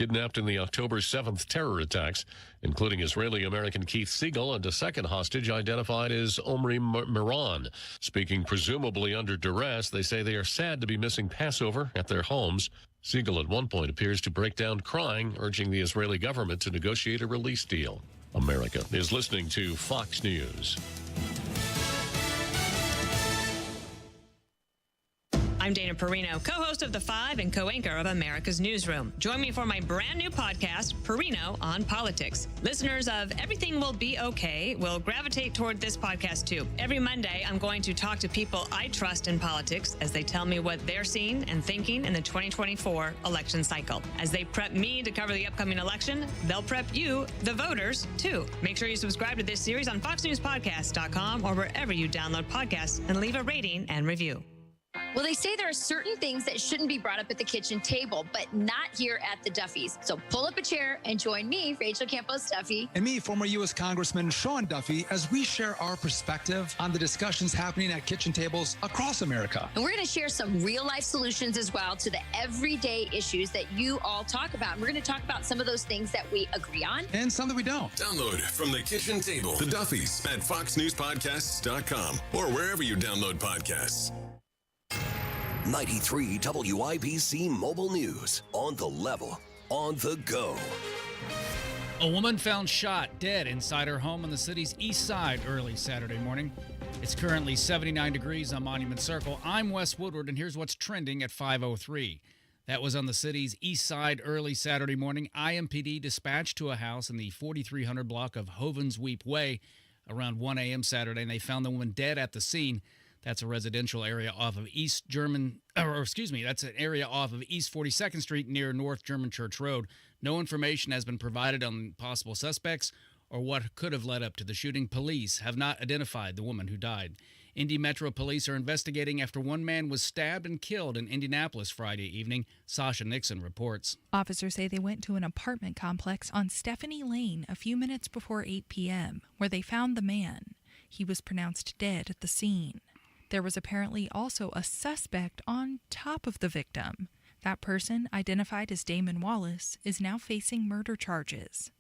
kidnapped in the October 7th terror attacks, including Israeli-American Keith Siegel and a second hostage identified as Omri Miran. Speaking presumably under duress, they say they are sad to be missing Passover at their homes. Siegel at one point appears to break down crying, urging the Israeli government to negotiate a release deal. America is listening to Fox News. I'm Dana Perino, co-host of The Five and co-anchor of America's Newsroom. Join me for my brand new podcast, Perino on Politics. Listeners of Everything Will Be Okay will gravitate toward this podcast too. Every Monday, I'm going to talk to people I trust in politics as they tell me what they're seeing and thinking in the 2024 election cycle. As they prep me to cover the upcoming election, they'll prep you, the voters, too. Make sure you subscribe to this series on foxnewspodcast.com or wherever you download podcasts and leave a rating and review. Well, they say there are certain things that shouldn't be brought up at the kitchen table, but not here at the Duffys. So pull up a chair and join me, Rachel Campos Duffy. And me, former U.S. Congressman Sean Duffy, as we share our perspective on the discussions happening at kitchen tables across America. And we're going to share some real-life solutions as well to the everyday issues that you all talk about. And we're going to talk about some of those things that we agree on. And some that we don't. Download from the kitchen table, the Duffys at foxnewspodcasts.com or wherever you download podcasts. 93 WIBC Mobile News. On the level, on the go. A woman found shot dead inside her home on the city's east side early Saturday morning. It's currently 79 degrees on Monument Circle. I'm Wes Woodward, and here's what's trending at 5:03. That was on the city's east side early Saturday morning. IMPD dispatched to a house in the 4300 block of Hovensweep Way around 1 a.m. Saturday, and they found the woman dead at the scene. That's a residential area off of that's an area off of East 42nd Street near North German Church Road. No information has been provided on possible suspects or what could have led up to the shooting. Police have not identified the woman who died. Indy Metro Police are investigating after one man was stabbed and killed in Indianapolis Friday evening. Sasha Nixon reports. Officers say they went to an apartment complex on Stephanie Lane a few minutes before 8 p.m., where they found the man. He was pronounced dead at the scene. There was apparently also a suspect on top of the victim. That person, identified as Damon Wallace, is now facing murder charges.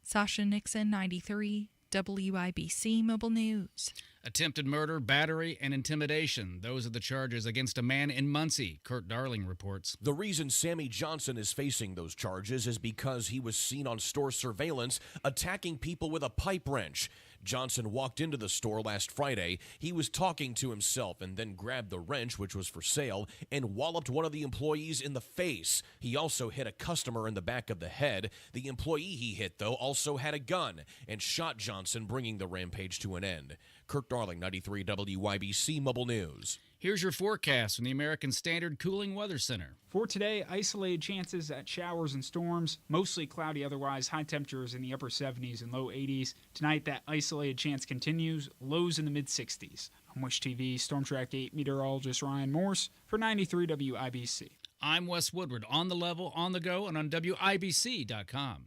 Sasha Nixon, 93, WIBC Mobile News. Attempted murder, battery, and intimidation. Those are the charges against a man in Muncie. Kurt Darling reports. The reason Sammy Johnson is facing those charges is because he was seen on store surveillance attacking people with a pipe wrench. Johnson walked into the store last Friday. He was talking to himself and then grabbed the wrench, which was for sale, and walloped one of the employees in the face. He also hit a customer in the back of the head. The employee he hit, though, also had a gun and shot Johnson, bringing the rampage to an end. Kirk Darling, 93 WIBC Mobile News. Here's your forecast from the American Standard Cooling Weather Center. For today, isolated chances at showers and storms, mostly cloudy otherwise, high temperatures in the upper 70s and low 80s. Tonight, that isolated chance continues, lows in the mid-60s. I'm Wish TV Storm Track 8 meteorologist Ryan Morse for 93 WIBC. I'm Wes Woodward, on the level, on the go, and on WIBC.com.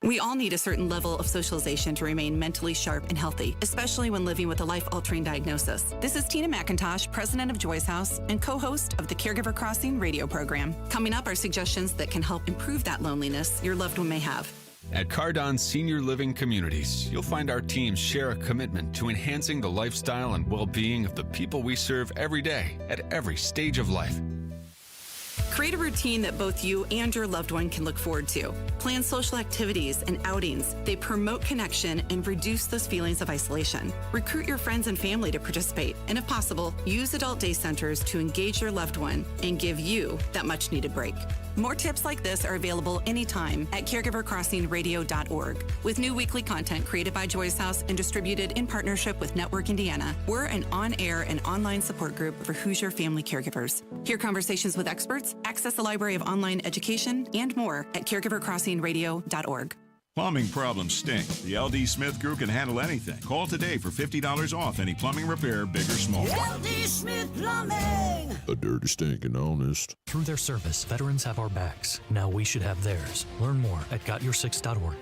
We all need a certain level of socialization to remain mentally sharp and healthy, especially when living with a life-altering diagnosis. This is Tina McIntosh, president of Joy's House and co-host of the Caregiver Crossing radio program. Coming up are suggestions that can help improve that loneliness your loved one may have. At Cardon Senior Living Communities, you'll find our teams share a commitment to enhancing the lifestyle and well-being of the people we serve every day at every stage of life. Create a routine that both you and your loved one can look forward to. Plan social activities and outings. They promote connection and reduce those feelings of isolation. Recruit your friends and family to participate. And if possible, use adult day centers to engage your loved one and give you that much needed break. More tips like this are available anytime at caregivercrossingradio.org. With new weekly content created by Joy's House and distributed in partnership with Network Indiana, we're an on-air and online support group for Hoosier family caregivers. Hear conversations with experts, access a library of online education, and more at caregivercrossingradio.org. Plumbing problems stink. The LD Smith Crew can handle anything. Call today for $50 off any plumbing repair, big or small. LD Smith Plumbing. The dirty, stinking honest. Through their service, veterans have our backs. Now we should have theirs. Learn more at gotyoursix.org.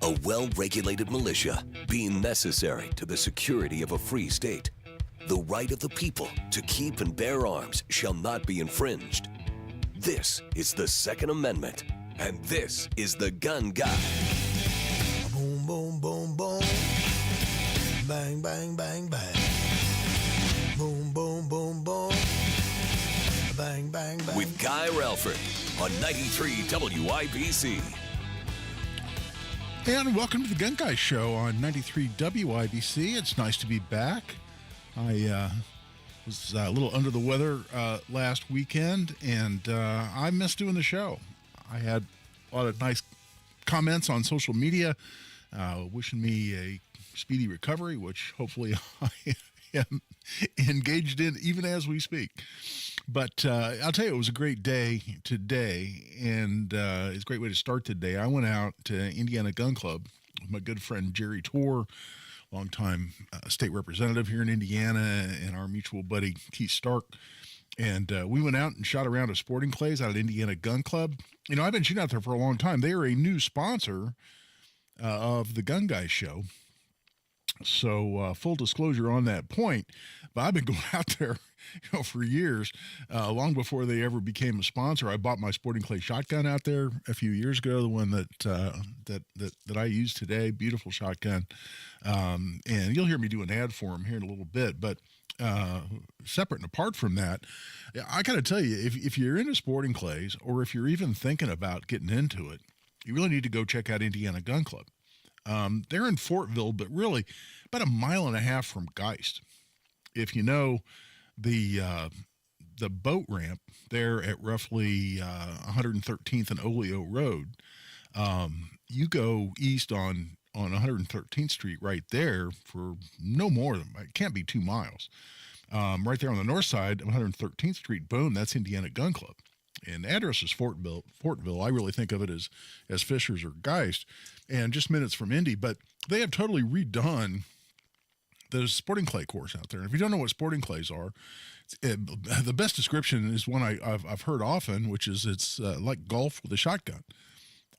A well-regulated militia being necessary to the security of a free state. The right of the people to keep and bear arms shall not be infringed. This is the Second Amendment, and this is the Gun Guy. Boom, boom, boom, boom. Bang, bang, bang, bang. Boom, boom, boom, boom. Bang, bang, bang. With Guy Relford on 93 WIBC. And welcome to the Gun Guy Show on 93 WIBC. It's nice to be back. I was a little under the weather last weekend, and I missed doing the show. I had a lot of nice comments on social media wishing me a speedy recovery, which hopefully I am engaged in even as we speak. But I'll tell you, it was a great day today, and it's a great way to start the day. I went out to Indiana Gun Club with my good friend Jerry Torr, longtime state representative here in Indiana, and our mutual buddy Keith Stark. And we went out and shot around a sporting clays out at Indiana Gun Club. You know, I've been shooting out there for a long time. They are a new sponsor of the Gun Guy Show. So full disclosure on that point, but I've been going out there, for years, long before they ever became a sponsor. I bought my sporting clay shotgun out there a few years ago, the one that I use today, beautiful shotgun. And you'll hear me do an ad for them here in a little bit, but separate and apart from that, I got to tell you, if you're into sporting clays, or if you're even thinking about getting into it, you really need to go check out Indiana Gun Club. They're in Fortville, but really about a mile and a half from Geist. If you know the boat ramp there at roughly 113th and Oleo Road, you go east on 113th Street right there for no more than, it can't be 2 miles. Right there on the north side of 113th Street, boom, that's Indiana Gun Club. And the address is Fortville. I really think of it as Fishers or Geist, and just minutes from Indy. But they have totally redone the sporting clay course out there. And if you don't know what sporting clays are, the best description is one I've heard often, which is it's like golf with a shotgun.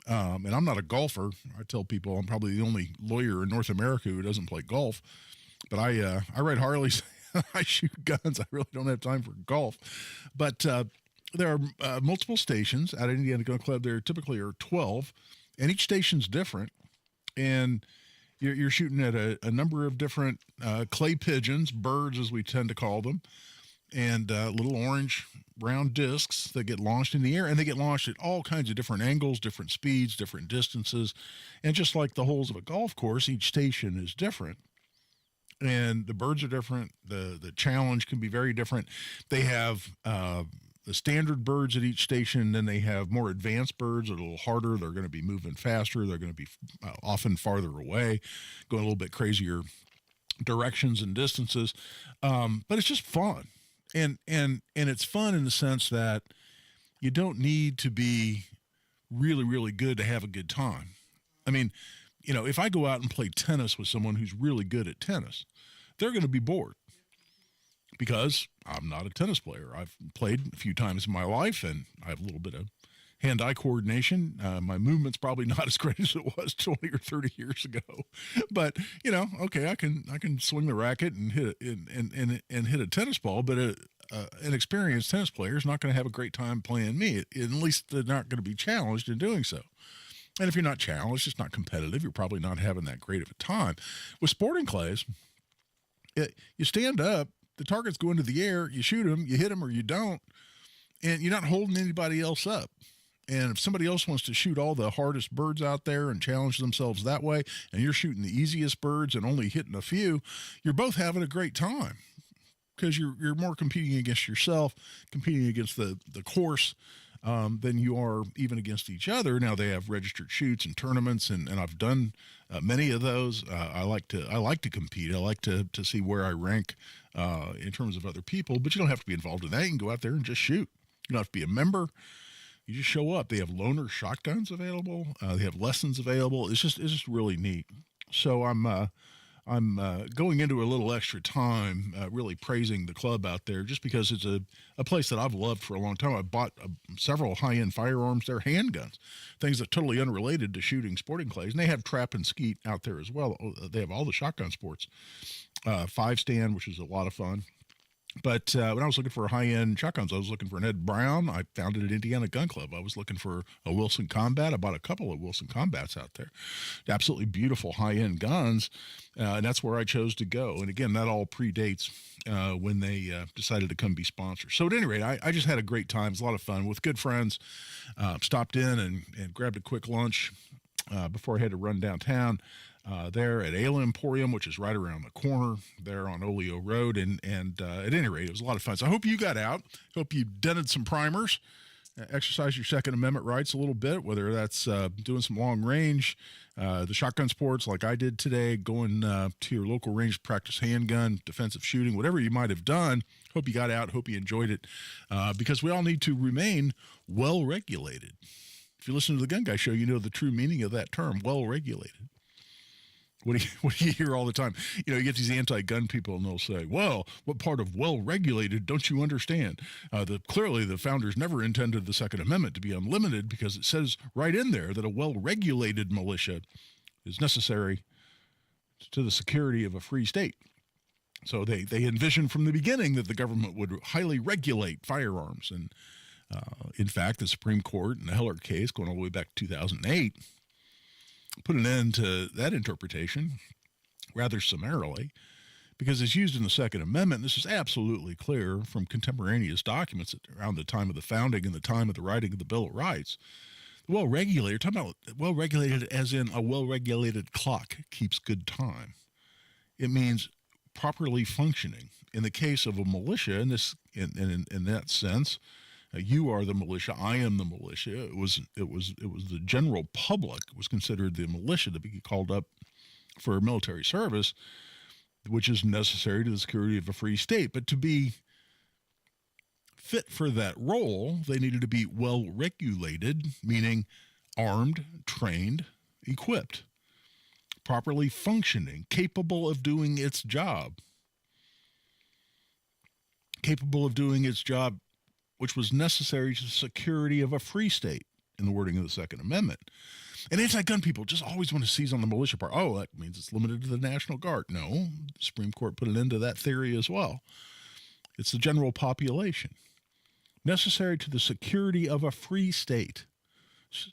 And I'm not a golfer. I tell people I'm probably the only lawyer in North America who doesn't play golf. But I ride Harleys. I shoot guns. I really don't have time for golf. But there are multiple stations at Indiana Gun Club. There typically are 12, and each station's different. And you're shooting at a number of different clay pigeons, birds as we tend to call them, and little orange round discs that get launched in the air. And they get launched at all kinds of different angles, different speeds, different distances. And just like the holes of a golf course, each station is different. And the birds are different. The challenge can be very different. They have the standard birds at each station, then they have more advanced birds that are a little harder. They're going to be moving faster. They're going to be often farther away, going a little bit crazier directions and distances. But it's just fun. And it's fun in the sense that you don't need to be really, really good to have a good time. I mean, if I go out and play tennis with someone who's really good at tennis, they're going to be bored. Because I'm not a tennis player. I've played a few times in my life, and I have a little bit of hand-eye coordination. My movement's probably not as great as it was 20 or 30 years ago. But, okay, I can swing the racket and hit it, and hit a tennis ball, but an experienced tennis player is not going to have a great time playing me. At least they're not going to be challenged in doing so. And if you're not challenged, it's not competitive, you're probably not having that great of a time. With sporting clays, you stand up, the target's going to the air, you shoot them, you hit them or you don't, and you're not holding anybody else up. And if somebody else wants to shoot all the hardest birds out there and challenge themselves that way, and you're shooting the easiest birds and only hitting a few, you're both having a great time because you're more competing against yourself, competing against the course, than you are even against each other. Now they have registered shoots and tournaments, and I've done many of those. I like to compete. I like to see where I rank in terms of other people, but you don't have to be involved in that. You can go out there and just shoot. You don't have to be a member. You just show up. They have loaner shotguns available. They have lessons available. It's just really neat. So I'm going into a little extra time really praising the club out there just because it's a place that I've loved for a long time. I bought several high-end firearms. They're handguns, things that are totally unrelated to shooting sporting clays. And they have trap and skeet out there as well. They have all the shotgun sports. 5-stand, which is a lot of fun. But when I was looking for high-end shotguns, I was looking for an Ed Brown. I found it at Indiana Gun Club. I was looking for a Wilson Combat. I bought a couple of Wilson Combats out there. Absolutely beautiful high-end guns, and that's where I chose to go. And again, that all predates when they decided to come be sponsors. So at any rate, I just had a great time. It was a lot of fun with good friends. Stopped in and grabbed a quick lunch before I had to run downtown. There at Ale Emporium, which is right around the corner there on Oleo Road. And at any rate, it was a lot of fun. So I hope you got out. Hope you dented some primers, exercise your Second Amendment rights a little bit, whether that's doing some long range, the shotgun sports like I did today, going to your local range to practice handgun, defensive shooting, whatever you might have done. Hope you got out. Hope you enjoyed it, because we all need to remain well-regulated. If you listen to the Gun Guy Show, you know the true meaning of that term, well-regulated. What do you hear all the time? You get these anti-gun people, and they'll say, well, what part of well-regulated don't you understand? Clearly, the founders never intended the Second Amendment to be unlimited, because it says right in there that a well-regulated militia is necessary to the security of a free state. So they envisioned from the beginning that the government would highly regulate firearms. And in fact, the Supreme Court in the Heller case, going all the way back to 2008, put an end to that interpretation rather summarily, because it's used in the Second Amendment. This is absolutely clear from contemporaneous documents around the time of the founding and the time of the writing of the Bill of Rights. Well-regulated, talking about well-regulated as in a well-regulated clock keeps good time. It means properly functioning. In the case of a militia, in that sense, you are the militia. I am the militia. It was the general public was considered the militia to be called up for military service, which is necessary to the security of a free state. But to be fit for that role, they needed to be well regulated, meaning armed, trained, equipped, properly functioning, capable of doing its job. Capable of doing its job, which was necessary to the security of a free state, in the wording of the Second Amendment. And anti-gun people just always want to seize on the militia part. Oh, that means it's limited to the National Guard. No, the Supreme Court put an end to that theory as well. It's the general population. Necessary to the security of a free state.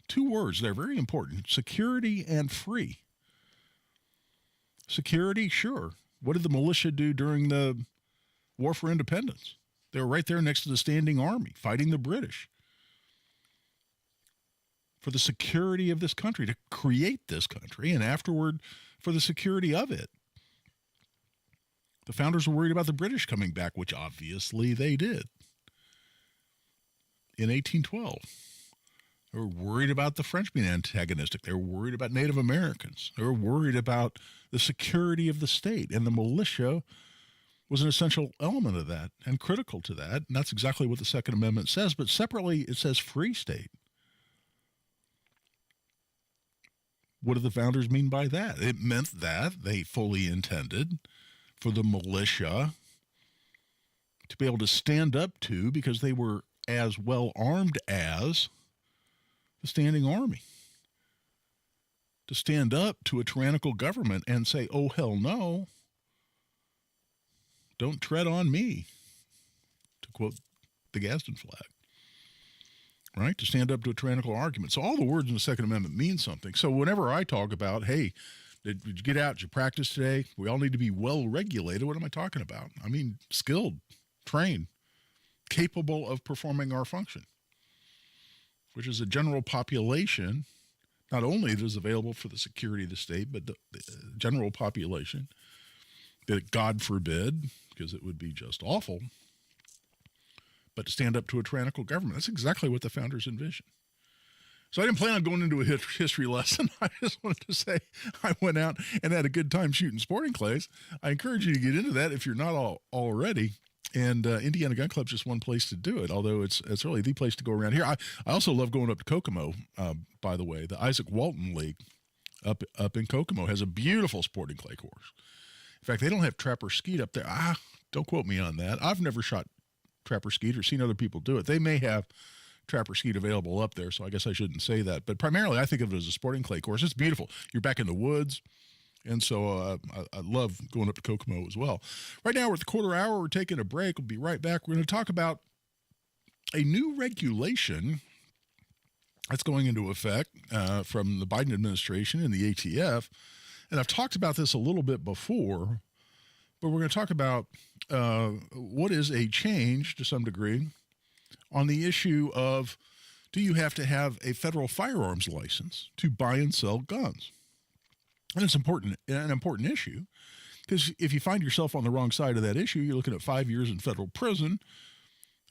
Two words, they're very important. Security and free. Security, sure. What did the militia do during the War for Independence? They were right there next to the standing army, fighting the British for the security of this country, to create this country, and afterward for the security of it. The founders were worried about the British coming back, which obviously they did in 1812. They were worried about the French being antagonistic. They were worried about Native Americans. They were worried about the security of the state, and the militia was an essential element of that and critical to that. And that's exactly what the Second Amendment says. But separately, it says free state. What did the founders mean by that? It meant that they fully intended for the militia to be able to stand up to, because they were as well armed as the standing army, to stand up to a tyrannical government and say, oh, hell no. Don't tread on me, to quote the Gadsden flag, right? To stand up to a tyrannical argument. So all the words in the Second Amendment mean something. So whenever I talk about, hey, did you get out? Did you practice today? We all need to be well-regulated. What am I talking about? I mean, skilled, trained, capable of performing our function, which is a general population, not only that is available for the security of the state, but the general population that, God forbid, because it would be just awful, but to stand up to a tyrannical government. That's exactly what the founders envisioned. So I didn't plan on going into a history lesson. I just wanted to say I went out and had a good time shooting sporting clays. I encourage you to get into that if you're not already. And Indiana Gun Club is just one place to do it, although it's really the place to go around here. I also love going up to Kokomo, by the way. The Isaac Walton League up in Kokomo has a beautiful sporting clay course. In fact, they don't have trapper skeet up there. Don't quote me on that. I've never shot trapper skeet or seen other people do it. They may have trapper skeet available up there, so I guess I shouldn't say that. But primarily, I think of it as a sporting clay course. It's beautiful. You're back in the woods. And so I love going up to Kokomo as well. Right now, we're at the quarter hour. We're taking a break. We'll be right back. We're going to talk about a new regulation that's going into effect from the Biden administration and the ATF. And I've talked about this a little bit before, but we're going to talk about what is a change to some degree on the issue of, do you have to have a federal firearms license to buy and sell guns? And it's an important issue, because if you find yourself on the wrong side of that issue, you're looking at 5 years in federal prison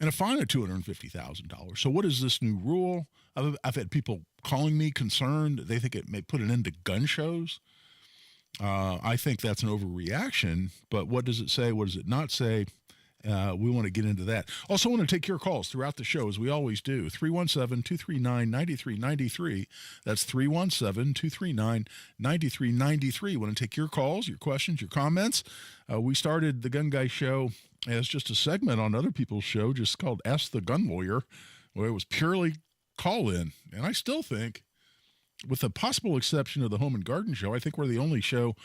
and a fine of $250,000. So what is this new rule? I've had people calling me concerned. They think it may put an end to gun shows. I think that's an overreaction, but what does it say? What does it not say? We want to get into that. Also want to take your calls throughout the show, as we always do. 317-239-9393. That's 317-239-9393. Want to take your calls, your questions, your comments. We started the Gun Guy Show as just a segment on other people's show, just called Ask the Gun Lawyer, where it was purely call-in. And I still think, with the possible exception of the Home and Garden Show, I think we're the only show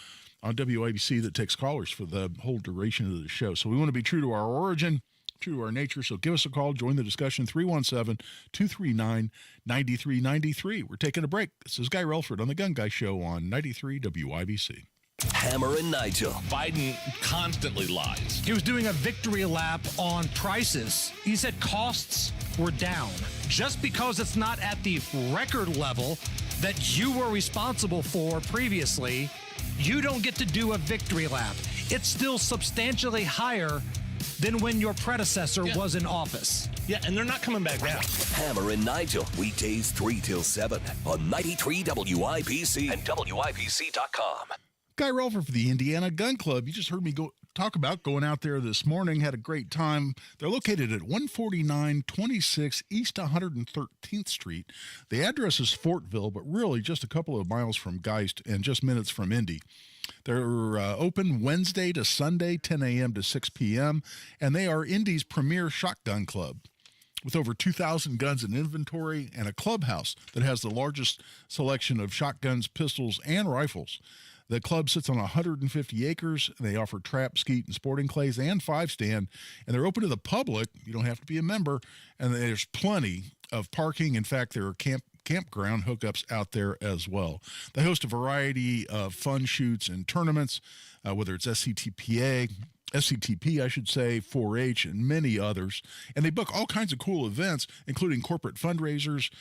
on WIBC that takes callers for the whole duration of the show. So we want to be true to our origin, true to our nature. So give us a call, join the discussion, 317-239-9393. We're taking a break. This is Guy Relford on the Gun Guy Show on 93 WIBC. Hammer and Nigel. Biden constantly lies. He was doing a victory lap on prices. He said costs were down. Just because it's not at the record level that you were responsible for previously, you don't get to do a victory lap. It's still substantially higher than when your predecessor was in office. Yeah, and they're not coming back down. Hammer and Nigel, weekdays 3 till 7 on 93 WIBC and WIBC.com. Guy Relford for the Indiana Gun Club. You just heard me talk about going out there this morning. Had a great time. They're located at 14926 East 113th Street. The address is Fortville, but really just a couple of miles from Geist and just minutes from Indy. They're open Wednesday to Sunday, 10 a.m. to 6 p.m., and they are Indy's premier shotgun club, with over 2,000 guns in inventory and a clubhouse that has the largest selection of shotguns, pistols, and rifles. The club sits on 150 acres. They offer trap, skeet, and sporting clays and 5-stand, and they're open to the public. You don't have to be a member, and there's plenty of parking. In fact, there are campground hookups out there as well. They host a variety of fun shoots and tournaments, whether it's SCTP, 4-H, and many others. And they book all kinds of cool events, including corporate fundraisers,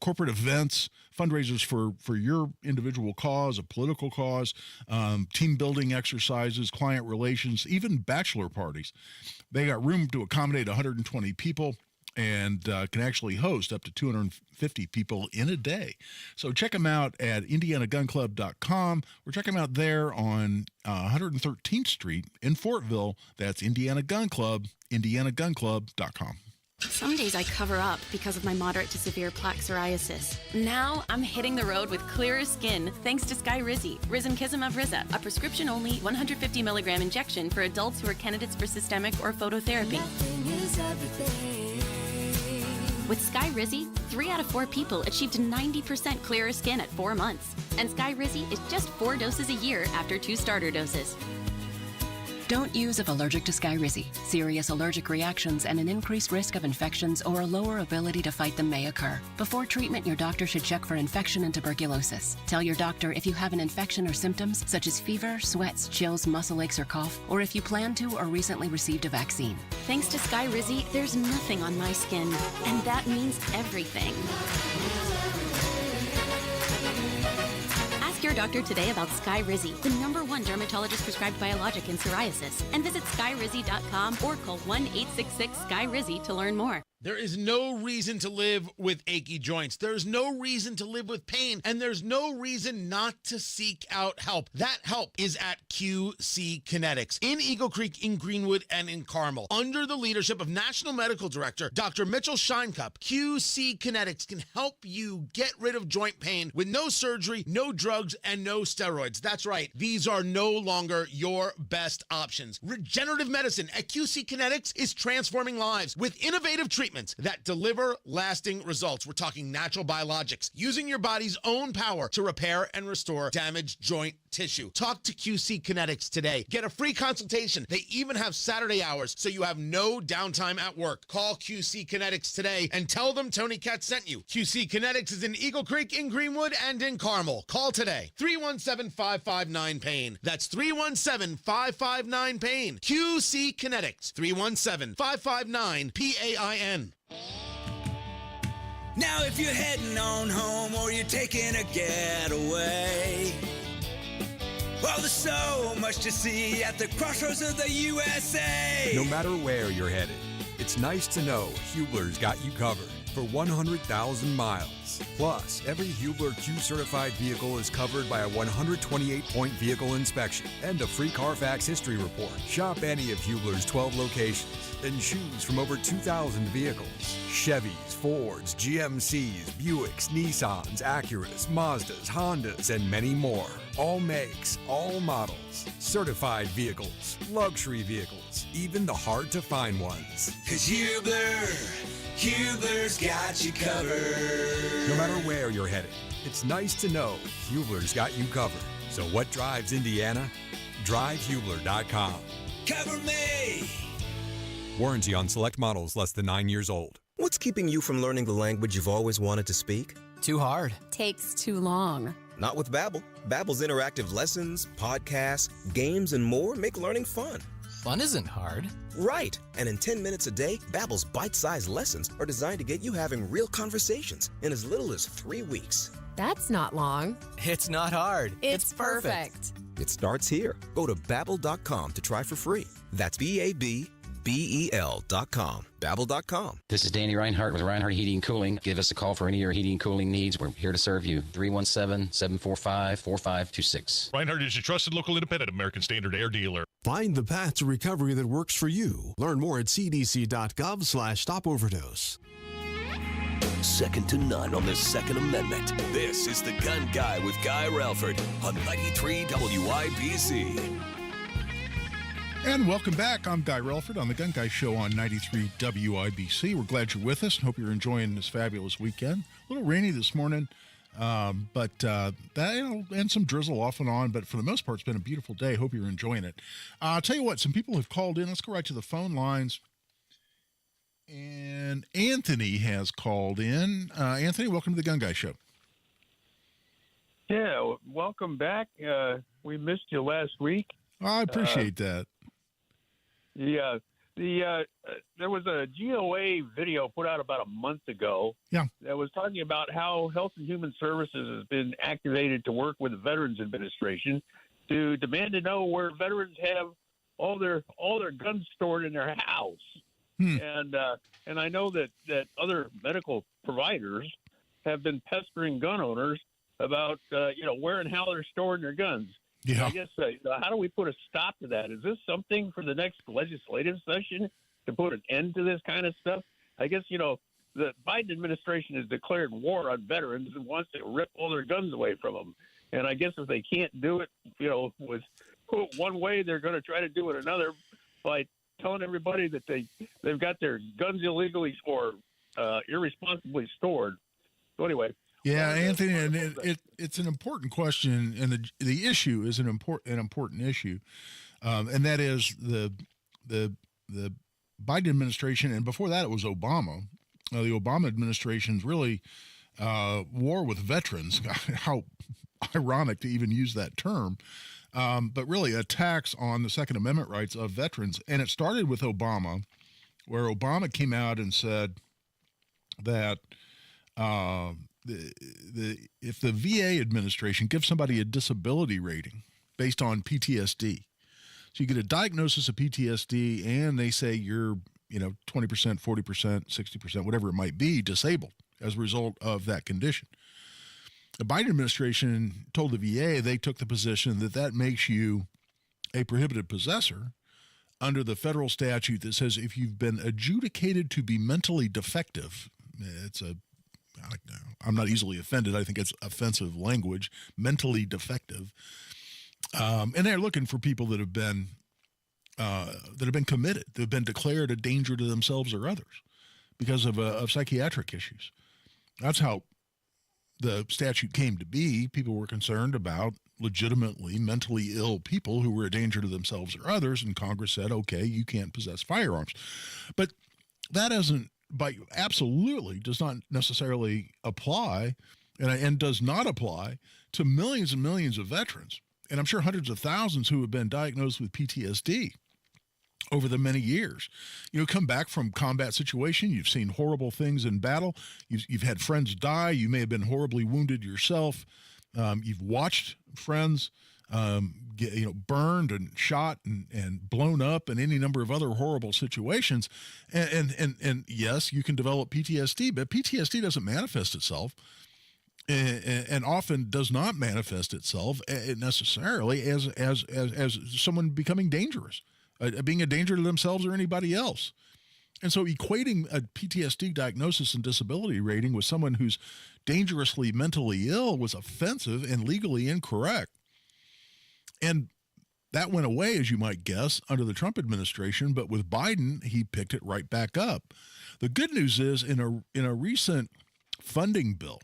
corporate events, fundraisers for your individual cause, a political cause, team building exercises, client relations, even bachelor parties. They got room to accommodate 120 people and can actually host up to 250 people in a day. So check them out at indianagunclub.com, or check them out there on 113th Street in Fortville. That's Indiana Gun Club, indianagunclub.com. Some days I cover up because of my moderate to severe plaque psoriasis. Now I'm hitting the road with clearer skin thanks to Skyrizi, Risankizumab Riza, a prescription-only 150 milligram injection for adults who are candidates for systemic or phototherapy. With Skyrizi, 3 out of 4 people achieved 90% clearer skin at 4 months. And Skyrizi is just 4 doses a year after 2 starter doses. Don't use if allergic to Skyrizi. Serious allergic reactions and an increased risk of infections or a lower ability to fight them may occur. Before treatment, your doctor should check for infection and tuberculosis. Tell your doctor if you have an infection or symptoms such as fever, sweats, chills, muscle aches, or cough, or if you plan to or recently received a vaccine. Thanks to Skyrizi, there's nothing on my skin, and that means everything. Ask your doctor today about Skyrizi, the #1 dermatologist-prescribed biologic in psoriasis, and visit skyrizi.com or call 1-866-SKY-RIZZI to learn more. There is no reason to live with achy joints. There's no reason to live with pain, and there's no reason not to seek out help. That help is at QC Kinetics in Eagle Creek, in Greenwood, and in Carmel. Under the leadership of National Medical Director Dr. Mitchell Shinecup, QC Kinetics can help you get rid of joint pain with no surgery, no drugs, and no steroids. That's right. These are no longer your best options. Regenerative medicine at QC Kinetics is transforming lives with innovative treatments treatments that deliver lasting results. We're talking natural biologics, using your body's own power to repair and restore damaged joint tissue. Talk to QC Kinetics today. Get a free consultation. They even have Saturday hours, so you have no downtime at work. Call QC Kinetics today and tell them Tony Katz sent you. QC Kinetics is in Eagle Creek, in Greenwood, and in Carmel. Call today. 317-559-PAIN. That's 317-559-PAIN. QC Kinetics. 317-559-PAIN. Now if you're heading on home or you're taking a getaway, well, there's so much to see at the crossroads of the USA. No matter where you're headed, it's nice to know Hubler's got you covered for 100,000 miles. Plus, every Hubler Q-certified vehicle is covered by a 128-point vehicle inspection and a free Carfax history report. Shop any of Hubler's 12 locations and choose from over 2,000 vehicles. Chevys, Fords, GMCs, Buicks, Nissans, Acuras, Mazdas, Hondas, and many more. All makes, all models, certified vehicles, luxury vehicles, even the hard-to-find ones. 'Cause Hubler's got you covered. No matter where you're headed, it's nice to know Hubler's got you covered. So what drives Indiana? DriveHubler.com. Cover me! Warranty on select models less than 9 years old. What's keeping you from learning the language you've always wanted to speak? Too hard. Takes too long. Not with Babbel. Babbel's interactive lessons, podcasts, games, and more make learning fun. Fun isn't hard. Right. And in 10 minutes a day, Babbel's bite-sized lessons are designed to get you having real conversations in as little as 3 weeks. That's not long. It's not hard. It's perfect. It starts here. Go to Babbel.com to try for free. That's BABBEL.com. Babbel.com. This is Danny Reinhardt with Reinhardt Heating and Cooling. Give us a call for any of your heating and cooling needs. We're here to serve you. 317-745-4526. Reinhardt is your trusted local independent American Standard Air dealer. Find the path to recovery that works for you. Learn more at cdc.gov/stop-overdose. Second to none on the Second Amendment. This is The Gun Guy with Guy Relford on 93 WIBC. And welcome back. I'm Guy Relford on The Gun Guy Show on 93 WIBC. We're glad you're with us and hope you're enjoying this fabulous weekend. A little rainy this morning, but and some drizzle off and on. But for the most part, it's been a beautiful day. Hope you're enjoying it. I'll tell you what, some people have called in. Let's go right to the phone lines. And Anthony has called in. Anthony, welcome to The Gun Guy Show. Yeah, welcome back. We missed you last week. I appreciate that. Yeah, there was a GOA video put out about a month ago. Yeah, that was talking about how Health and Human Services has been activated to work with the Veterans Administration to demand to know where veterans have all their guns stored in their house. And I know that other medical providers have been pestering gun owners about where and how they're storing their guns. Yeah. I guess how do we put a stop to that? Is this something for the next legislative session to put an end to this kind of stuff? I guess the Biden administration has declared war on veterans and wants to rip all their guns away from them. And I guess if they can't do it, with one way, they're going to try to do it another by telling everybody that they've got their guns illegally or irresponsibly stored. So anyway. Yeah, Anthony, and it's an important question, and the issue is an important issue, and that is the Biden administration, and before that it was Obama. The Obama administration's really war with veterans. How ironic to even use that term. But really attacks on the Second Amendment rights of veterans. And it started with Obama, where Obama came out and said that if the VA administration gives somebody a disability rating based on PTSD, so you get a diagnosis of PTSD and they say you're 20%, 40%, 60%, whatever it might be, disabled as a result of that condition. The Biden administration told the VA they took the position that makes you a prohibited possessor under the federal statute that says if you've been adjudicated to be mentally defective, I'm not easily offended. I think it's offensive language, mentally defective. And they're looking for people that have been committed, that have been declared a danger to themselves or others. because of psychiatric issues. That's how the statute came to be. People were concerned about legitimately mentally ill people who were a danger to themselves or others, and Congress said, okay, you can't possess firearms. But that absolutely does not necessarily apply and does not apply to millions and millions of veterans, and I'm sure hundreds of thousands who have been diagnosed with PTSD over the many years. Come back from combat situation, you've seen horrible things in battle, you've had friends die, you may have been horribly wounded yourself, you've watched friends get burned and shot and blown up and any number of other horrible situations. And yes, you can develop PTSD, but PTSD doesn't manifest itself and often does not manifest itself necessarily as someone becoming dangerous, being a danger to themselves or anybody else. And so equating a PTSD diagnosis and disability rating with someone who's dangerously mentally ill was offensive and legally incorrect. And that went away, as you might guess, under the Trump administration, but with Biden, he picked it right back up. The good news is in a recent funding bill,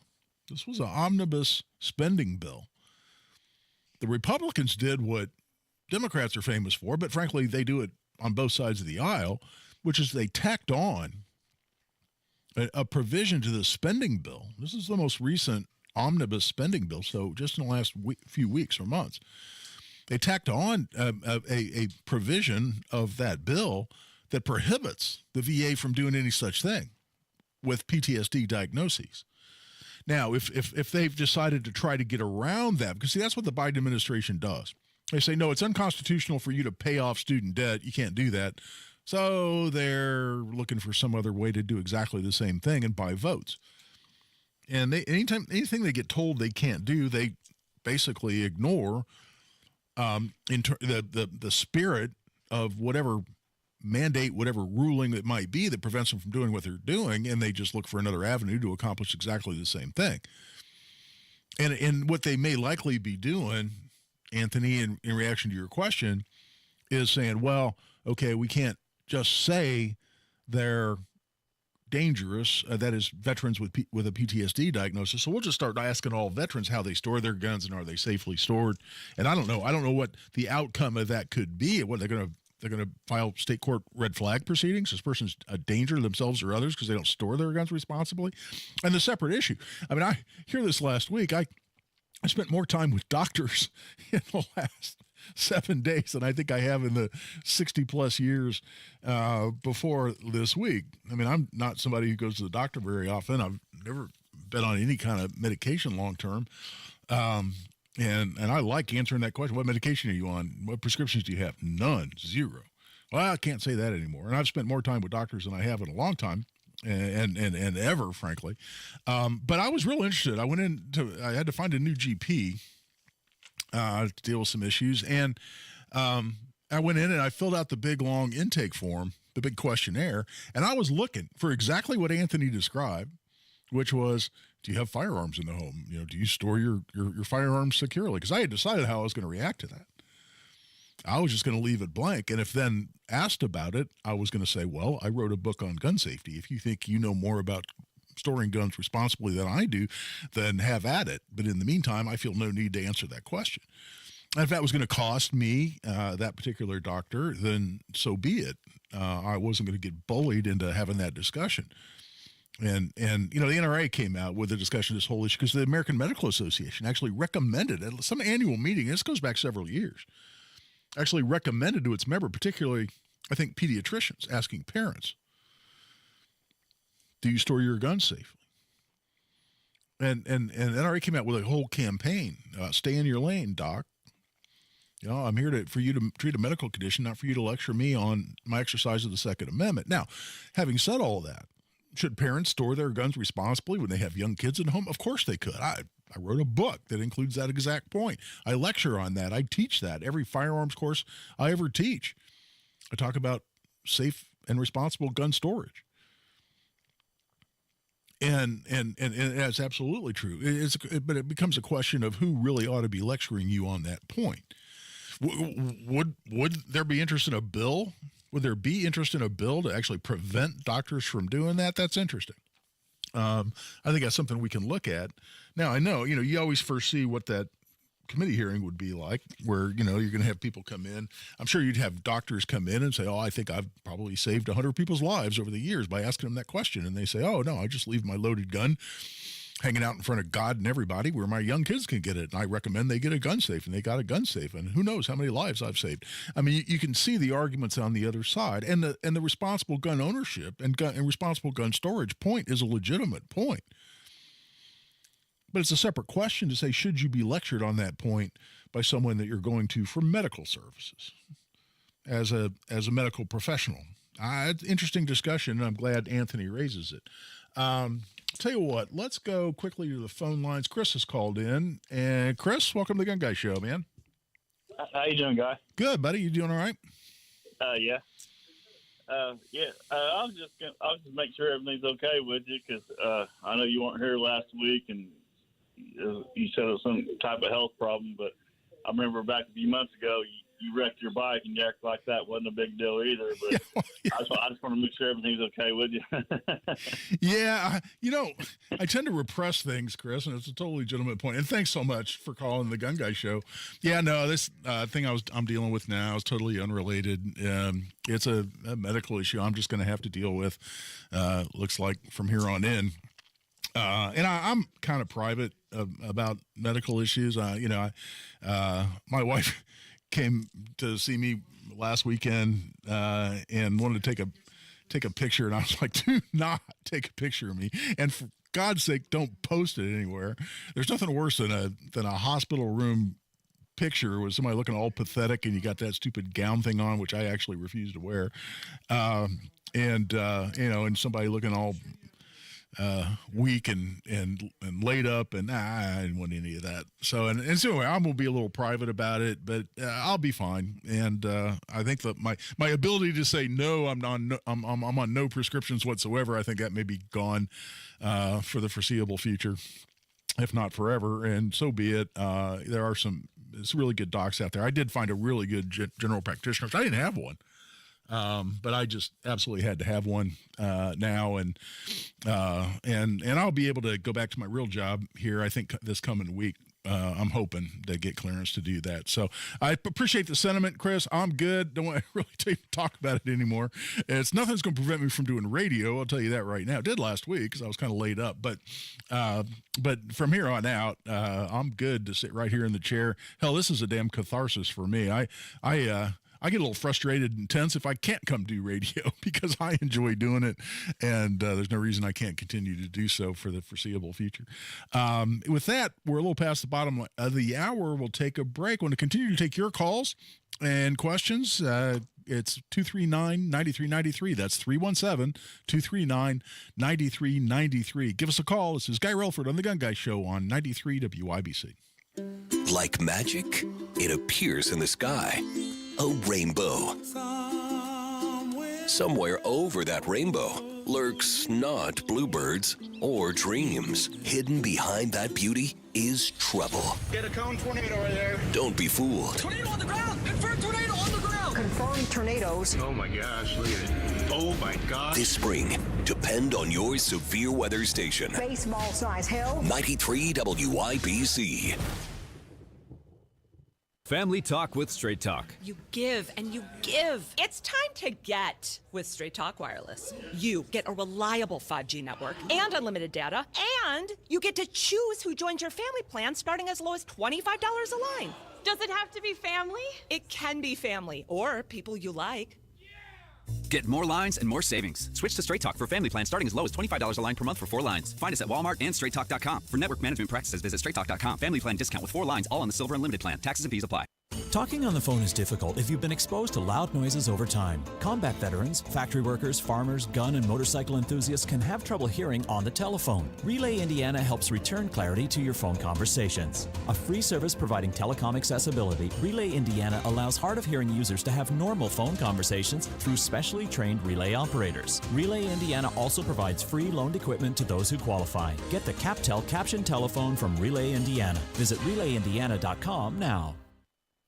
this was an omnibus spending bill, the Republicans did what Democrats are famous for, but frankly, they do it on both sides of the aisle, which is they tacked on a provision to the spending bill. This is the most recent omnibus spending bill, so just in the last few weeks or months. They tacked on a provision of that bill that prohibits the VA from doing any such thing with PTSD diagnoses. Now, if they've decided to try to get around that, because see, that's what the Biden administration does. They say, no, it's unconstitutional for you to pay off student debt. You can't do that. So they're looking for some other way to do exactly the same thing and buy votes. And anything they get told they can't do, they basically ignore the spirit of whatever mandate, whatever ruling it might be that prevents them from doing what they're doing, and they just look for another avenue to accomplish exactly the same thing. And what they may likely be doing, Anthony, in reaction to your question, is saying, well, okay, we can't just say they're dangerous, that is veterans with a PTSD diagnosis. So we'll just start asking all veterans how they store their guns and are they safely stored. And I don't know what the outcome of that could be. What they're going to file state court red flag proceedings. This person's a danger to themselves or others because they don't store their guns responsibly. And the separate issue. I mean, I hear this last week. I spent more time with doctors in the last 7 days than I think I have in the 60 plus years before this week. I mean, I'm not somebody who goes to the doctor very often. I've never been on any kind of medication long term. And I like answering that question. What medication are you on? What prescriptions do you have? None. Zero. Well, I can't say that anymore. And I've spent more time with doctors than I have in a long time and ever, frankly. But I was real interested. I had to find a new GP to deal with some issues. And I went in and I filled out the big, long intake form, the big questionnaire. And I was looking for exactly what Anthony described, which was, do you have firearms in the home? Do you store your firearms securely? Because I had decided how I was going to react to that. I was just going to leave it blank. And if then asked about it, I was going to say, well, I wrote a book on gun safety. If you think you know more about storing guns responsibly than I do, then have at it. But in the meantime, I feel no need to answer that question. And if that was going to cost me that particular doctor, then so be it. I wasn't going to get bullied into having that discussion. And the NRA came out with a discussion of this whole issue because the American Medical Association actually recommended at some annual meeting, and this goes back several years, actually recommended to its member, particularly, I think, pediatricians, asking parents, do you store your guns safely? And NRA came out with a whole campaign, stay in your lane, doc. I'm here for you to treat a medical condition, not for you to lecture me on my exercise of the Second Amendment. Now, having said all that, should parents store their guns responsibly when they have young kids at home? Of course they could. I wrote a book that includes that exact point. I lecture on that. I teach that. Every firearms course I ever teach, I talk about safe and responsible gun storage. And that's absolutely true. But it becomes a question of who really ought to be lecturing you on that point. Would there be interest in a bill would there be interest in a bill to actually prevent doctors from doing that? That's interesting. I think that's something we can look at. Now, I know, you always foresee what that committee hearing would be like, where, you're going to have people come in. I'm sure you'd have doctors come in and say, I think I've probably saved 100 people's lives over the years by asking them that question. And they say, no, I just leave my loaded gun hanging out in front of God and everybody where my young kids can get it. And I recommend they get a gun safe, and they got a gun safe. And who knows how many lives I've saved. I mean, you can see the arguments on the other side, and the responsible gun ownership and responsible gun storage point is a legitimate point. But it's a separate question to say, should you be lectured on that point by someone that you're going to for medical services as a medical professional? It's an interesting discussion, and I'm glad Anthony raises it. Tell you what, let's go quickly to the phone lines. Chris has called in. And Chris, welcome to the Gun Guy Show, man. How you doing, Guy? Good, buddy. You doing all right? Yeah. I was just make sure everything's okay with you, because I know you weren't here last week, and you said it was some type of health problem. But I remember back a few months ago, you wrecked your bike, and you acted like that wasn't a big deal either. But I just want to make sure everything's okay with you. Yeah, I tend to repress things, Chris, and it's a totally legitimate point. And thanks so much for calling the Gun Guy Show. Yeah, no, this thing I'm dealing with now is totally unrelated. It's a medical issue I'm just going to have to deal with. Looks like from here on in. And I'm kind of private about medical issues. My wife came to see me last weekend and wanted to take a picture, and I was like, do not take a picture of me, and for God's sake, don't post it anywhere. There's nothing worse than a hospital room picture with somebody looking all pathetic, and you got that stupid gown thing on, which I actually refuse to wear, and somebody looking all weak and laid up, and I didn't want any of that. So anyway, I'm gonna be a little private about it, but I'll be fine. And I think that my ability to say no, I'm on no prescriptions whatsoever, I think that may be gone for the foreseeable future, if not forever. And so be it. There are some really good docs out there. I did find a really good general practitioner. I didn't have one. But I just absolutely had to have one now, and I'll be able to go back to my real job here, I think, this coming week. I'm hoping to get clearance to do that. So I appreciate the sentiment, Chris. I'm good. Don't want to really talk about it anymore. Nothing's going to prevent me from doing radio. I'll tell you that right now. It did last week because I was kind of laid up, but from here on out, I'm good to sit right here in the chair. Hell, this is a damn catharsis for me. I get a little frustrated and tense if I can't come do radio because I enjoy doing it, and there's no reason I can't continue to do so for the foreseeable future. With that, we're a little past the bottom of the hour. We'll take a break. I want to continue to take your calls and questions. It's 239-9393. That's 317-239-9393. Give us a call. This is Guy Relford on The Gun Guy Show on 93 WIBC. Like magic, it appears in the sky. A rainbow. Somewhere over that rainbow lurks not bluebirds or dreams. Hidden behind that beauty is trouble. Get a cone tornado right there. Don't be fooled. Tornado on the ground! Confirmed tornado on the ground! Confirmed tornadoes. Oh my gosh, look at it. Oh my gosh. This spring, depend on your severe weather station. Baseball size hail. 93 WIBC. Family Talk with Straight Talk. You give and you give. It's time to get with Straight Talk Wireless. You get a reliable 5G network and unlimited data, and you get to choose who joins your family plan starting as low as $25 a line. Does it have to be family? It can be family or people you like. Get more lines and more savings. Switch to Straight Talk for family plan starting as low as $25 a line per month for 4 lines. Find us at Walmart and straighttalk.com. For network management practices, visit straighttalk.com. Family plan discount with 4 lines, all on the Silver Unlimited plan. Taxes and fees apply. Talking on the phone is difficult if you've been exposed to loud noises over time. Combat veterans, factory workers, farmers, gun and motorcycle enthusiasts can have trouble hearing on the telephone. Relay Indiana helps return clarity to your phone conversations. A free service providing telecom accessibility, Relay Indiana allows hard of hearing users to have normal phone conversations through specially trained relay operators. Relay Indiana also provides free loaned equipment to those who qualify. Get the CapTel caption telephone from Relay Indiana. Visit relayindiana.com now.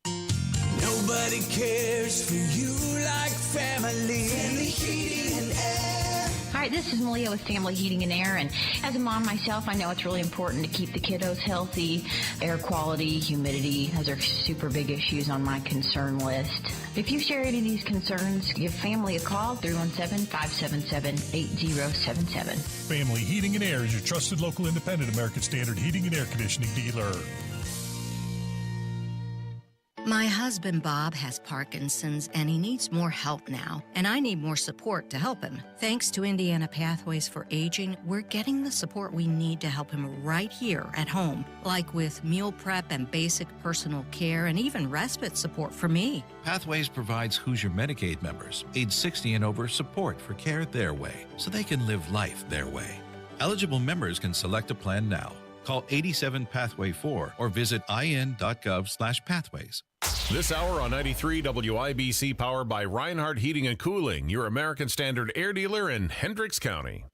No Nobody cares for you like family. Family Heating and Air. Hi, this is Malia with Family Heating and Air, and as a mom myself, I know it's really important to keep the kiddos healthy. Air quality, humidity, those are super big issues on my concern list. If you share any of these concerns, give family a call, 317-577-8077. Family Heating and Air is your trusted local independent American Standard heating and air conditioning dealer. My husband, Bob, has Parkinson's, and he needs more help now, and I need more support to help him. Thanks to Indiana Pathways for Aging, we're getting the support we need to help him right here at home, like with meal prep and basic personal care, and even respite support for me. Pathways provides Hoosier Medicaid members, age 60 and over, support for care their way, so they can live life their way. Eligible members can select a plan now. Call 87-PATHWAY-4 or visit in.gov/pathways. This hour on 93 WIBC, powered by Reinhardt Heating and Cooling, your American Standard air dealer in Hendricks County.